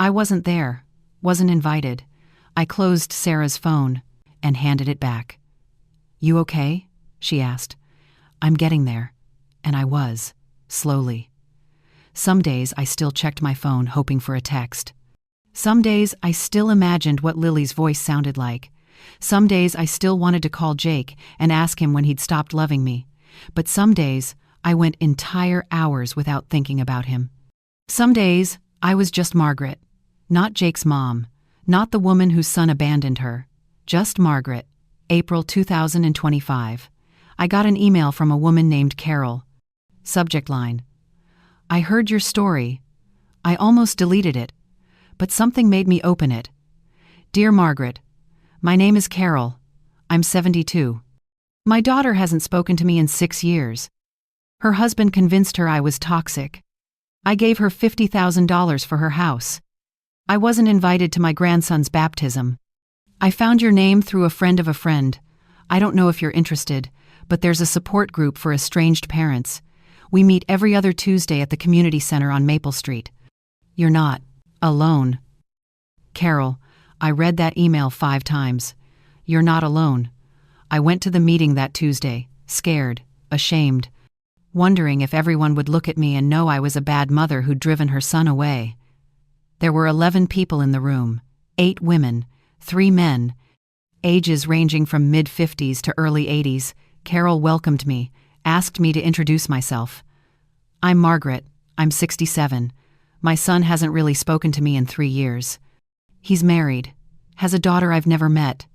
I wasn't there, wasn't invited. I closed Sarah's phone and handed it back. "You okay?" she asked. "I'm getting there." And I was, slowly. Some days I still checked my phone hoping for a text. Some days I still imagined what Lily's voice sounded like. Some days I still wanted to call Jake and ask him when he'd stopped loving me. But some days I went entire hours without thinking about him. Some days I was just Margaret, not Jake's mom, not the woman whose son abandoned her, just Margaret. April 2025. I got an email from a woman named Carol. Subject line: "I heard your story. I almost deleted it, but something made me open it. Dear Margaret, my name is Carol. I'm 72. My daughter hasn't spoken to me in 6 years. Her husband convinced her I was toxic. I gave her $50,000 for her house. I wasn't invited to my grandson's baptism. I found your name through a friend of a friend. I don't know if you're interested, but there's a support group for estranged parents. We meet every other Tuesday at the community center on Maple Street. You're not alone. Carol, I read that email 5 times. You're not alone. I went to the meeting that Tuesday, scared, ashamed, wondering if everyone would look at me and know I was a bad mother who'd driven her son away. There were 11 people in the room, 8 women, 3 men, ages ranging from mid-50s to early 80s. Carol welcomed me, asked me to introduce myself. I'm Margaret. I'm 67. My son hasn't really spoken to me in 3 years. He's married, has a daughter I've never met.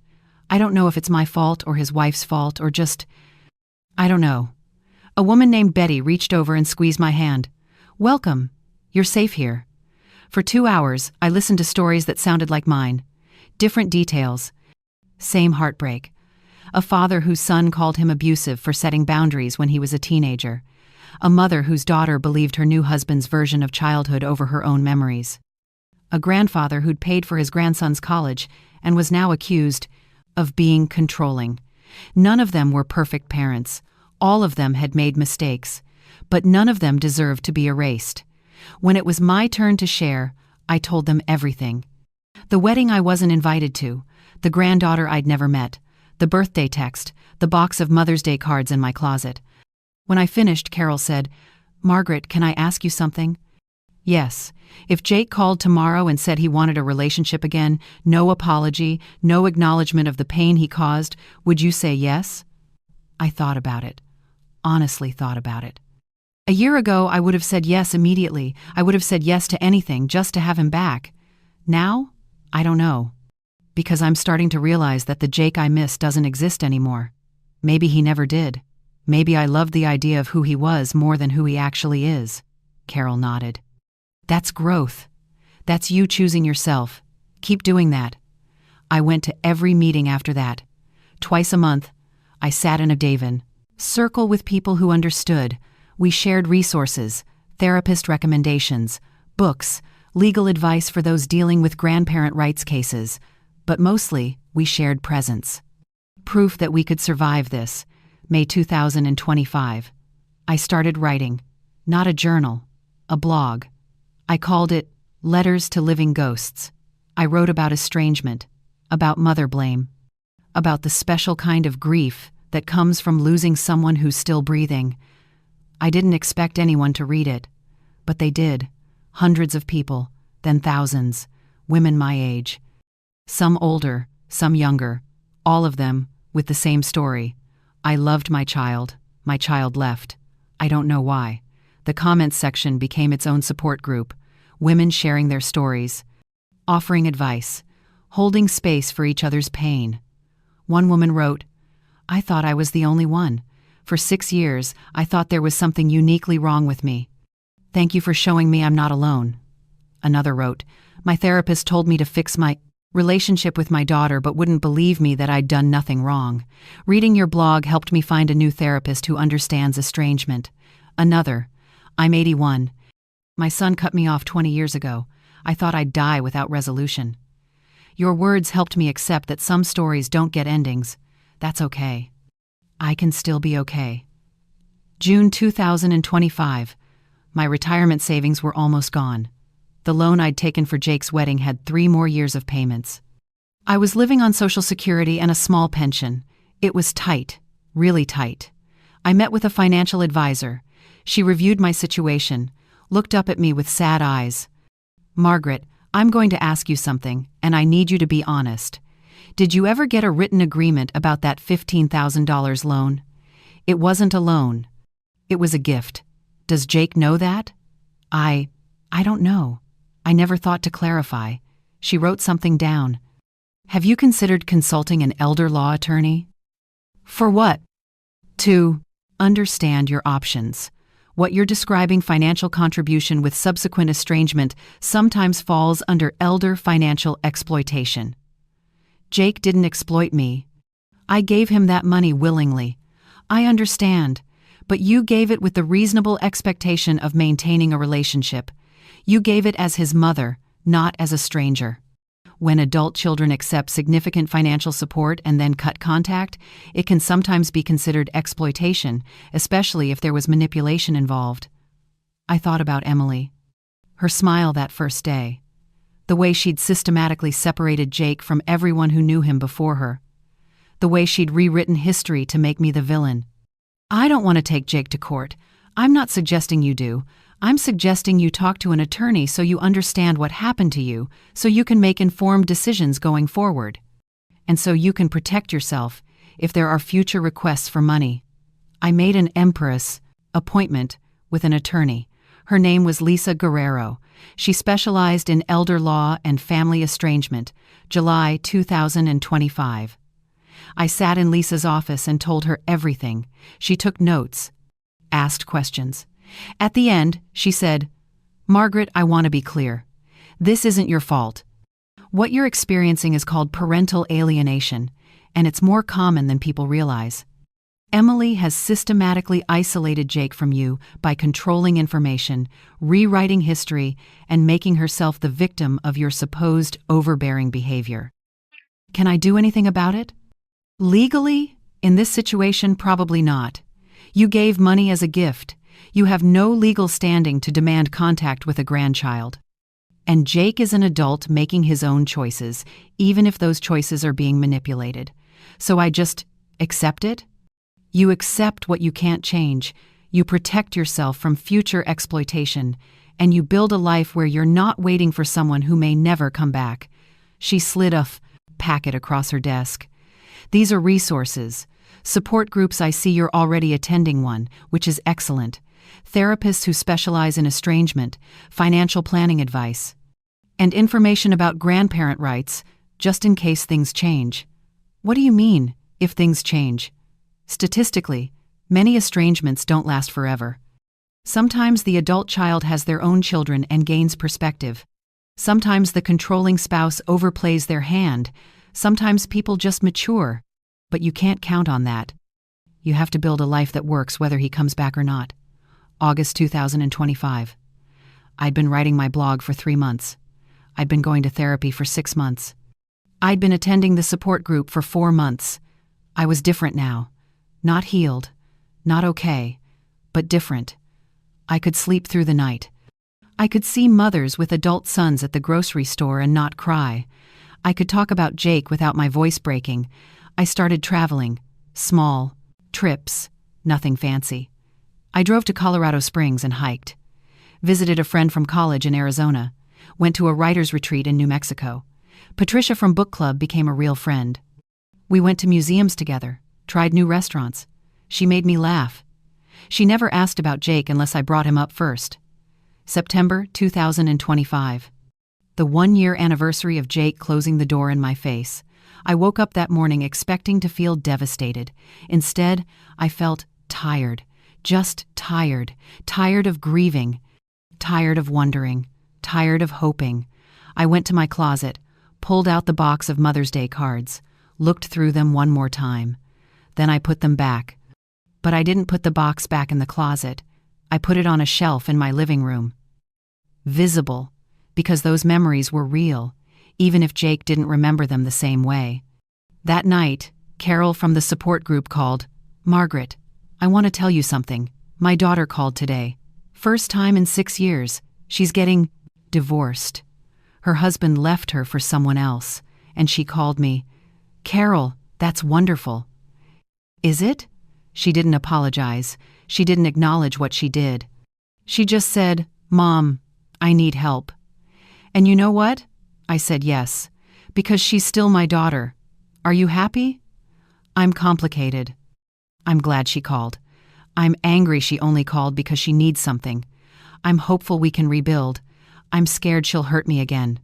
I don't know if it's my fault or his wife's fault or just... I don't know. A woman named Betty reached over and squeezed my hand. Welcome. You're safe here. For 2 hours, I listened to stories that sounded like mine. Different details. Same heartbreak. A father whose son called him abusive for setting boundaries when he was a teenager. A mother whose daughter believed her new husband's version of childhood over her own memories. A grandfather who'd paid for his grandson's college and was now accused of being controlling. None of them were perfect parents. All of them had made mistakes, but none of them deserved to be erased. When it was my turn to share, I told them everything. The wedding I wasn't invited to, the granddaughter I'd never met, the birthday text, the box of Mother's Day cards in my closet. When I finished, Carol said, Margaret, can I ask you something? Yes. If Jake called tomorrow and said he wanted a relationship again, no apology, no acknowledgement of the pain he caused, would you say yes? I thought about it. Honestly thought about it. A year ago, I would have said yes immediately. I would have said yes to anything just to have him back. Now, I don't know. Because I'm starting to realize that the Jake I miss doesn't exist anymore. Maybe he never did. Maybe I loved the idea of who he was more than who he actually is. Carol nodded. That's growth. That's you choosing yourself. Keep doing that. I went to every meeting after that. Twice a month, I sat in a Davin circle with people who understood. We shared resources, therapist recommendations, books, legal advice for those dealing with grandparent rights cases, but mostly, we shared presence. Proof that we could survive this. May 2025. I started writing. Not a journal, a blog. I called it Letters to Living Ghosts. I wrote about estrangement, about mother blame, about the special kind of grief that comes from losing someone who's still breathing. I didn't expect anyone to read it, but they did. Hundreds of people, then thousands, women my age. Some older, some younger, all of them with the same story. I loved my child left. I don't know why. The comments section became its own support group, women sharing their stories, offering advice, holding space for each other's pain. One woman wrote, I thought I was the only one. For 6 years, I thought there was something uniquely wrong with me. Thank you for showing me I'm not alone. Another wrote, my therapist told me to fix my relationship with my daughter but wouldn't believe me that I'd done nothing wrong. Reading your blog helped me find a new therapist who understands estrangement. Another, I'm 81. My son cut me off 20 years ago. I thought I'd die without resolution. Your words helped me accept that some stories don't get endings. That's okay. I can still be okay. June 2025. My retirement savings were almost gone. The loan I'd taken for Jake's wedding had 3 more years of payments. I was living on Social Security and a small pension. It was tight, really tight. I met with a financial advisor. She reviewed my situation, looked up at me with sad eyes. Margaret, I'm going to ask you something, and I need you to be honest. Did you ever get a written agreement about that $15,000 loan? It wasn't a loan. It was a gift. Does Jake know that? I don't know. I never thought to clarify. She wrote something down. Have you considered consulting an elder law attorney? For what? To understand your options. What you're describing, financial contribution with subsequent estrangement, sometimes falls under elder financial exploitation. Jake didn't exploit me. I gave him that money willingly. I understand, But you gave it with the reasonable expectation of maintaining a relationship. You gave it as his mother, not as a stranger. When adult children accept significant financial support and then cut contact, it can sometimes be considered exploitation, especially if there was manipulation involved. I thought about Emily. Her smile that first day. The way she'd systematically separated Jake from everyone who knew him before her. The way she'd rewritten history to make me the villain. I don't want to take Jake to court. I'm not suggesting you do. I'm suggesting you talk to an attorney so you understand what happened to you, so you can make informed decisions going forward. And so you can protect yourself if there are future requests for money. I made an Empress appointment with an attorney. Her name was Lisa Guerrero. She specialized in elder law and family estrangement. July 2025. I sat in Lisa's office and told her everything. She took notes, asked questions. At the end, she said, "Margaret, I want to be clear. This isn't your fault. What you're experiencing is called parental alienation, and it's more common than people realize. Emily has systematically isolated Jake from you by controlling information, rewriting history, and making herself the victim of your supposed overbearing behavior. Can I do anything about it? Legally, in this situation, probably not. You gave money as a gift. You have no legal standing to demand contact with a grandchild. And Jake is an adult making his own choices, even if those choices are being manipulated. So I just accept it? You accept what you can't change. You protect yourself from future exploitation, and you build a life where you're not waiting for someone who may never come back." She slid a packet across her desk. "These are resources. Support groups. I see you're already attending one, which is excellent. Therapists who specialize in estrangement, financial planning advice, and information about grandparent rights, just in case things change." "What do you mean, if things change?" "Statistically, many estrangements don't last forever. Sometimes the adult child has their own children and gains perspective. Sometimes the controlling spouse overplays their hand. Sometimes people just mature. But you can't count on that. You have to build a life that works whether he comes back or not." August 2025. I'd been writing my blog for 3 months. I'd been going to therapy for 6 months. I'd been attending the support group for 4 months. I was different now. Not healed, not okay, but different. I could sleep through the night. I could see mothers with adult sons at the grocery store and not cry. I could talk about Jake without my voice breaking. I started traveling. Small trips, nothing fancy. I drove to Colorado Springs and hiked. Visited a friend from college in Arizona. Went to a writer's retreat in New Mexico. Patricia from book club became a real friend. We went to museums together. Tried new restaurants. She made me laugh. She never asked about Jake unless I brought him up first. September 2025. The 1-year anniversary of Jake closing the door in my face. I woke up that morning expecting to feel devastated. Instead, I felt tired. Just tired. Tired of grieving. Tired of wondering. Tired of hoping. I went to my closet, pulled out the box of Mother's Day cards, looked through them one more time. Then I put them back. But I didn't put the box back in the closet. I put it on a shelf in my living room. Visible, because those memories were real, even if Jake didn't remember them the same way. That night, Carol from the support group called. "Margaret, I want to tell you something. My daughter called today. First time in 6 years. She's getting divorced. Her husband left her for someone else, and she called me. Carol, that's wonderful." "Is it?" She didn't apologize. She didn't acknowledge what she did. She just said, "Mom, I need help." And you know what? I said yes, because she's still my daughter. Are you happy? I'm complicated. I'm glad she called. I'm angry she only called because she needs something. I'm hopeful we can rebuild. I'm scared she'll hurt me again.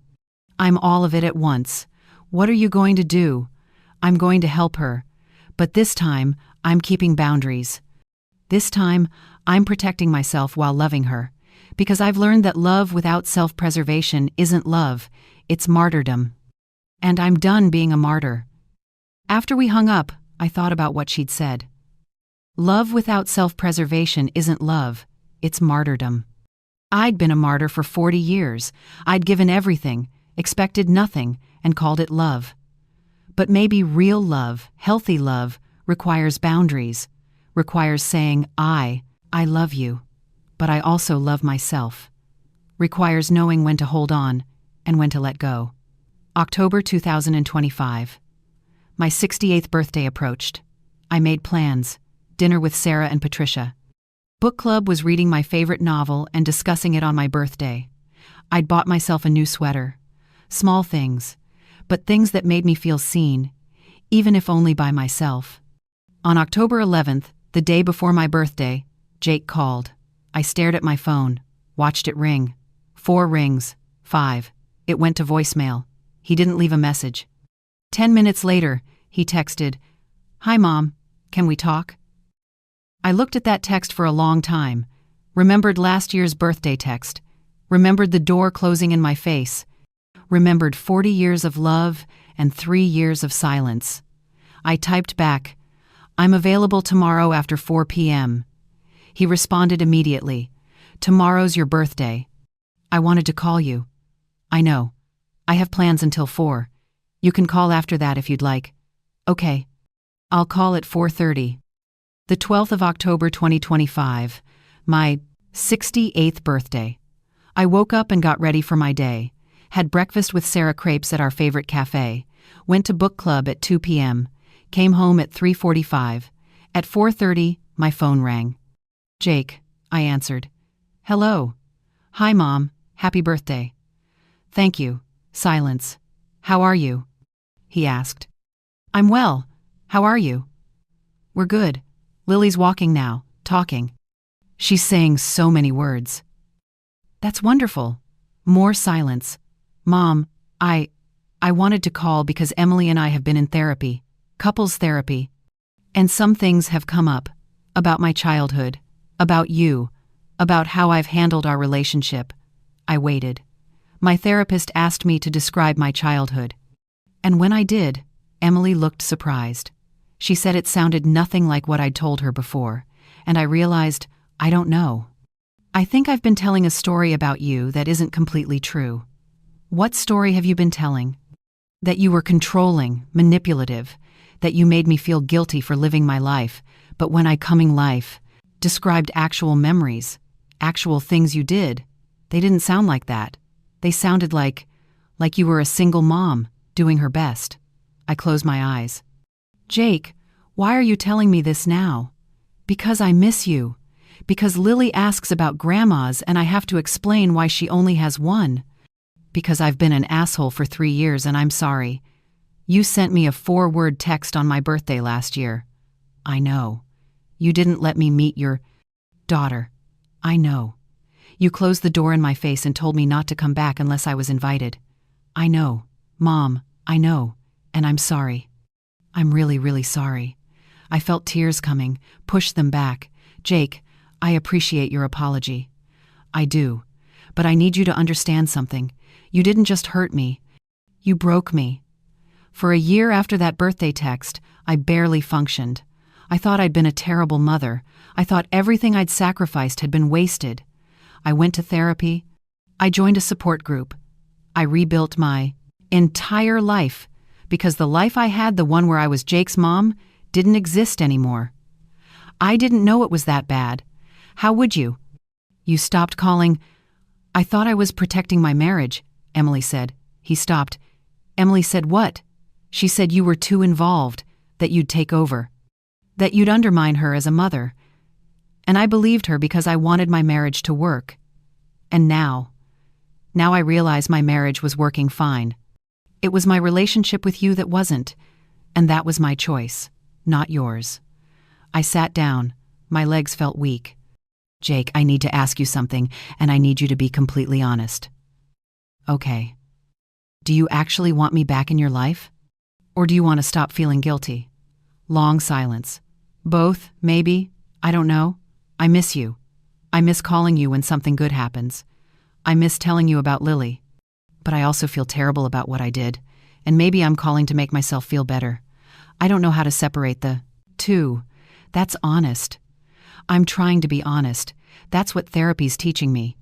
I'm all of it at once. What are you going to do? I'm going to help her. But this time, I'm keeping boundaries. This time, I'm protecting myself while loving her. Because I've learned that love without self-preservation isn't love, it's martyrdom. And I'm done being a martyr. After we hung up, I thought about what she'd said. Love without self-preservation isn't love, it's martyrdom. I'd been a martyr for 40 years. I'd given everything, expected nothing, and called it love. But maybe real love, healthy love, requires boundaries, requires saying, I love you, but I also love myself. Requires knowing when to hold on and when to let go. October 2025. My 68th birthday approached. I made plans. Dinner with Sarah and Patricia. Book club was reading my favorite novel and discussing it on my birthday. I'd bought myself a new sweater. Small things, but things that made me feel seen, even if only by myself. On October 11th, the day before my birthday, Jake called. I stared at my phone, watched it ring. 4 rings, 5. It went to voicemail. He didn't leave a message. 10 minutes later, he texted, "Hi, Mom, can we talk?" I looked at that text for a long time, remembered last year's birthday text, remembered the door closing in my face, remembered 40 years of love and 3 years of silence. I typed back, "I'm available tomorrow after 4 p.m. He responded immediately, "Tomorrow's your birthday. I wanted to call you." "I know. I have plans until 4. You can call after that if you'd like." "Okay. I'll call at 4:30. The 12th of October 2025, my 68th birthday. I woke up and got ready for my day, had breakfast with Sarah Crepes at our favorite cafe, went to book club at 2 p.m., came home at 3:45. At 4:30, my phone rang. "Jake," I answered. "Hello." "Hi, Mom. Happy birthday." "Thank you." Silence. "How are you?" he asked. "I'm well. How are you?" "We're good. Lily's walking now, talking. She's saying so many words." "That's wonderful." More silence. "Mom, I wanted to call because Emily and I have been in therapy, couples therapy, and some things have come up about my childhood, about you, about how I've handled our relationship." I waited. My therapist asked me to describe my childhood. And when I did, Emily looked surprised. She said it sounded nothing like what I'd told her before, and I realized, I don't know. "I think I've been telling a story about you that isn't completely true." "What story have you been telling?" "That you were controlling, manipulative, that you made me feel guilty for living my life, but when I coming life, described actual memories, actual things you did, they didn't sound like that. They sounded like you were a single mom, doing her best." I closed my eyes. "Jake, why are you telling me this now?" "Because I miss you. Because Lily asks about grandmas and I have to explain why she only has one. Because I've been an asshole for 3 years and I'm sorry. You sent me a 4-word text on my birthday last year." "I know. You didn't let me meet your daughter." "I know. You closed the door in my face and told me not to come back unless I was invited." "I know. Mom, I know. And I'm sorry. I'm really, really sorry." I felt tears coming, pushed them back. "Jake, I appreciate your apology." "I do. But I need you to understand something. You didn't just hurt me. You broke me." For a year after that birthday text, I barely functioned. I thought I'd been a terrible mother. I thought everything I'd sacrificed had been wasted. I went to therapy. I joined a support group. I rebuilt my entire life, because the life I had, the one where I was Jake's mom, didn't exist anymore. I didn't know it was that bad. How would you? "You stopped calling." "I thought I was protecting my marriage," Emily said. He stopped. "Emily said what?" "She said you were too involved, that you'd take over, that you'd undermine her as a mother." And I believed her because I wanted my marriage to work. And now I realize my marriage was working fine. It was my relationship with you that wasn't, and that was my choice, not yours. I sat down. My legs felt weak. "Jake, I need to ask you something, and I need you to be completely honest." "Okay. Do you actually want me back in your life? Or do you want to stop feeling guilty?" Long silence. "Both, maybe. I don't know. I miss you. I miss calling you when something good happens. I miss telling you about Lily. But I also feel terrible about what I did, and maybe I'm calling to make myself feel better. I don't know how to separate the two. That's honest. I'm trying to be honest. That's what therapy's teaching me.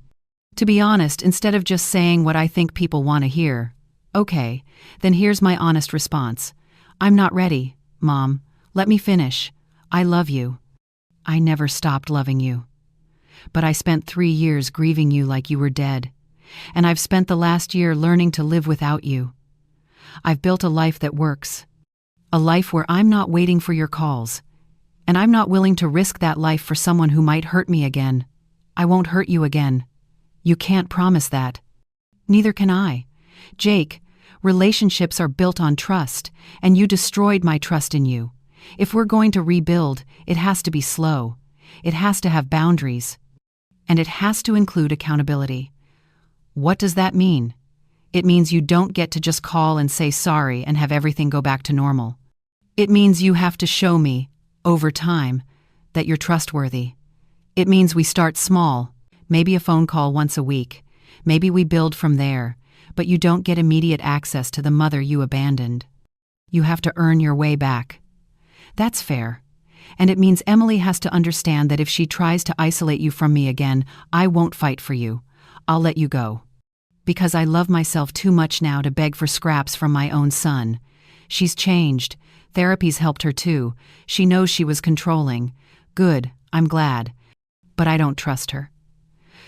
To be honest instead of just saying what I think people want to hear. Okay, then here's my honest response. I'm not ready, Mom. Let me finish. I love you. I never stopped loving you. But I spent 3 years grieving you like you were dead. And I've spent the last year learning to live without you. I've built a life that works. A life where I'm not waiting for your calls. And I'm not willing to risk that life for someone who might hurt me again. I won't hurt you again. You can't promise that. Neither can I. Jake, relationships are built on trust, and you destroyed my trust in you. If we're going to rebuild, it has to be slow. It has to have boundaries. And it has to include accountability. What does that mean? It means you don't get to just call and say sorry and have everything go back to normal. It means you have to show me, over time, that you're trustworthy. It means we start small, maybe a phone call once a week. Maybe we build from there, but you don't get immediate access to the mother you abandoned. You have to earn your way back. That's fair. And it means Emily has to understand that if she tries to isolate you from me again, I won't fight for you. I'll let you go. Because I love myself too much now to beg for scraps from my own son. She's changed. Therapy's helped her too. She knows she was controlling. Good, I'm glad. But I don't trust her.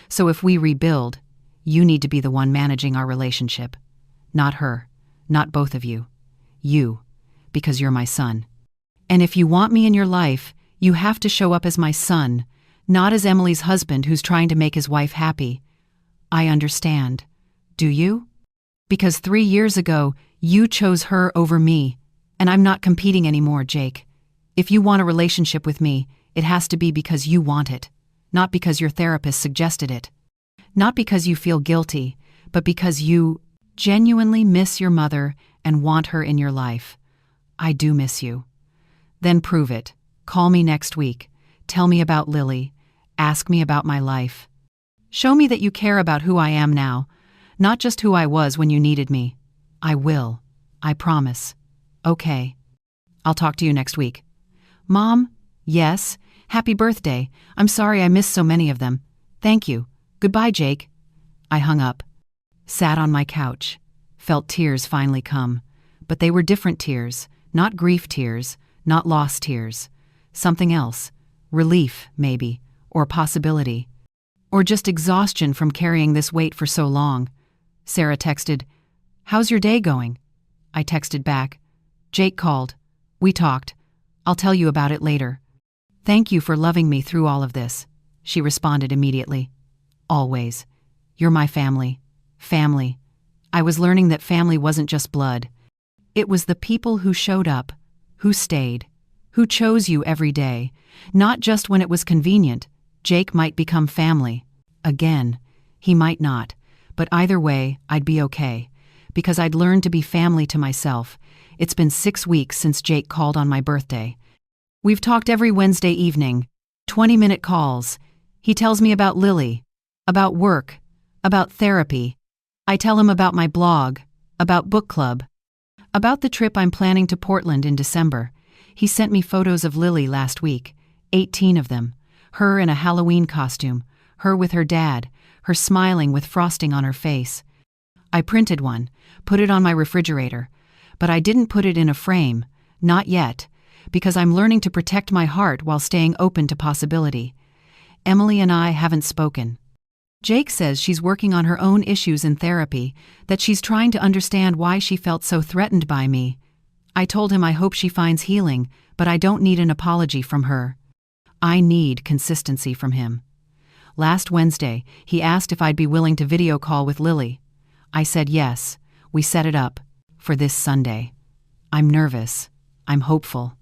So if we rebuild, you need to be the one managing our relationship. Not her. Not both of you. You. Because you're my son. And if you want me in your life, you have to show up as my son, not as Emily's husband who's trying to make his wife happy. I understand. Do you? Because 3 years ago, you chose her over me, and I'm not competing anymore, Jake. If you want a relationship with me, it has to be because you want it, not because your therapist suggested it. Not because you feel guilty, but because you genuinely miss your mother and want her in your life. I do miss you. Then prove it. Call me next week. Tell me about Lily. Ask me about my life. Show me that you care about who I am now, not just who I was when you needed me. I will. I promise. Okay. I'll talk to you next week. Mom? Yes. Happy birthday. I'm sorry I missed so many of them. Thank you. Goodbye, Jake. I hung up. Sat on my couch. Felt tears finally come. But they were different tears. Not grief tears. Not loss tears. Something else. Relief, maybe. Or possibility. Or just exhaustion from carrying this weight for so long. Sarah texted, "How's your day going?" I texted back, "Jake called. We talked. I'll tell you about it later." "Thank you for loving me through all of this," she responded immediately. "Always. You're my family. Family." I was learning that family wasn't just blood. It was the people who showed up, who stayed, who chose you every day, not just when it was convenient. Jake might become family. Again. He might not. But either way, I'd be okay. Because I'd learned to be family to myself. It's been 6 weeks since Jake called on my birthday. We've talked every Wednesday evening. 20-minute calls. He tells me about Lily. About work. About therapy. I tell him about my blog. About book club. About the trip I'm planning to Portland in December. He sent me photos of Lily last week. 18 of them. Her in a Halloween costume. Her with her dad. Her smiling with frosting on her face. I printed one, put it on my refrigerator, but I didn't put it in a frame, not yet, because I'm learning to protect my heart while staying open to possibility. Emily and I haven't spoken. Jake says she's working on her own issues in therapy, that she's trying to understand why she felt so threatened by me. I told him I hope she finds healing, but I don't need an apology from her. I need consistency from him. Last Wednesday, he asked if I'd be willing to video call with Lily. I said yes. We set it up for this Sunday. I'm nervous. I'm hopeful.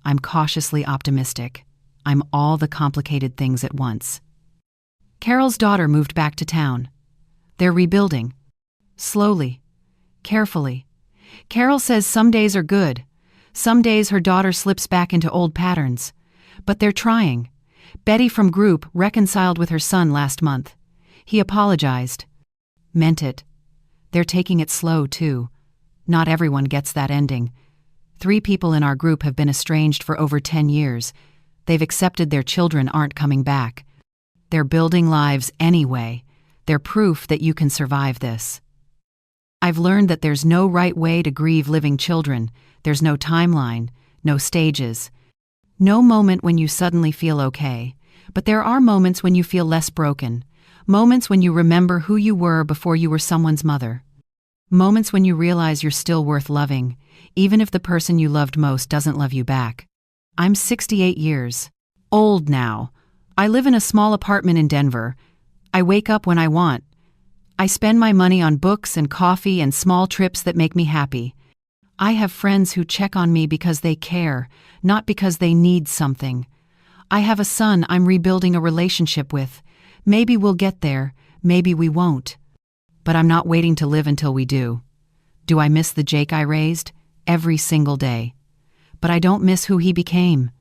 I'm cautiously optimistic. I'm all the complicated things at once. Carol's daughter moved back to town. They're rebuilding. Slowly. Carefully. Carol says some days are good. Some days her daughter slips back into old patterns. But they're trying. Betty from group reconciled with her son last month. He apologized. Meant it. They're taking it slow, too. Not everyone gets that ending. 3 people in our group have been estranged for over 10 years. They've accepted their children aren't coming back. They're building lives anyway. They're proof that you can survive this. I've learned that there's no right way to grieve living children. There's no timeline, no stages, no moment when you suddenly feel okay. But there are moments when you feel less broken, moments when you remember who you were before you were someone's mother, moments when you realize you're still worth loving, even if the person you loved most doesn't love you back. I'm 68 years old now. I live in a small apartment in Denver. I wake up when I want. I spend my money on books and coffee and small trips that make me happy. I have friends who check on me because they care, not because they need something. I have a son I'm rebuilding a relationship with. Maybe we'll get there, maybe we won't. But I'm not waiting to live until we do. Do I miss the Jake I raised? Every single day. But I don't miss who he became.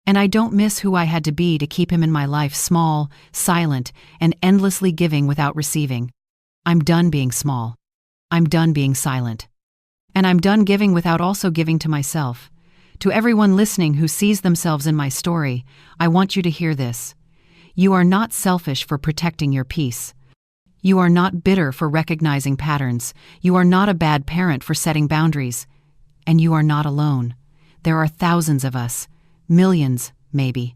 And I don't miss who I had to be to keep him in my life, small, silent, and endlessly giving without receiving. I'm done being small. I'm done being silent. And I'm done giving without also giving to myself. To everyone listening who sees themselves in my story, I want you to hear this. You are not selfish for protecting your peace. You are not bitter for recognizing patterns. You are not a bad parent for setting boundaries. And you are not alone. There are thousands of us, millions, maybe.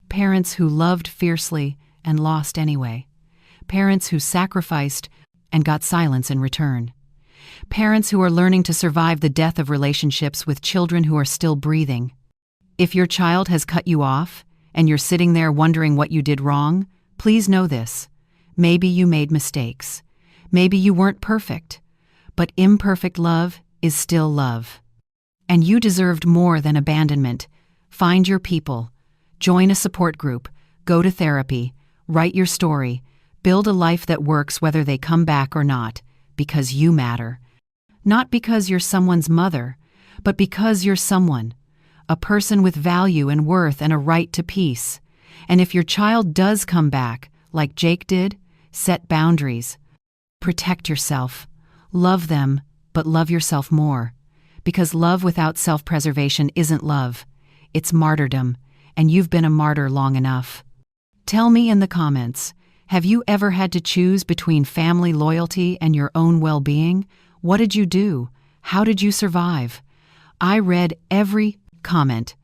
Parents who loved fiercely and lost anyway. Parents who sacrificed and got silence in return. Parents who are learning to survive the death of relationships with children who are still breathing. If your child has cut you off, and you're sitting there wondering what you did wrong, please know this. Maybe you made mistakes. Maybe you weren't perfect. But imperfect love is still love. And you deserved more than abandonment. Find your people. Join a support group. Go to therapy. Write your story. Build a life that works whether they come back or not, because you matter. Not because you're someone's mother, but because you're someone. A person with value and worth and a right to peace. And if your child does come back, like Jake did, set boundaries. Protect yourself. Love them, but love yourself more. Because love without self-preservation isn't love. It's martyrdom, and you've been a martyr long enough. Tell me in the comments, have you ever had to choose between family loyalty and your own well-being? What did you do? How did you survive? I read every comment.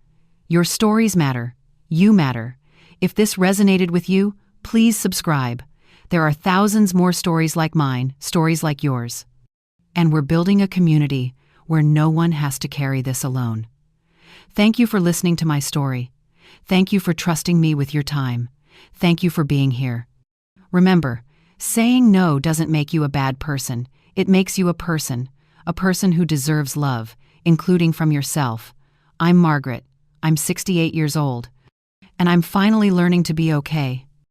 Your stories matter. You matter. If this resonated with you, please subscribe. There are thousands more stories like mine, stories like yours. And we're building a community where no one has to carry this alone. Thank you for listening to my story. Thank you for trusting me with your time. Thank you for being here. Remember, saying no doesn't make you a bad person. It makes you a person who deserves love, including from yourself. I'm Margaret. I'm 68 years old. And I'm finally learning to be okay.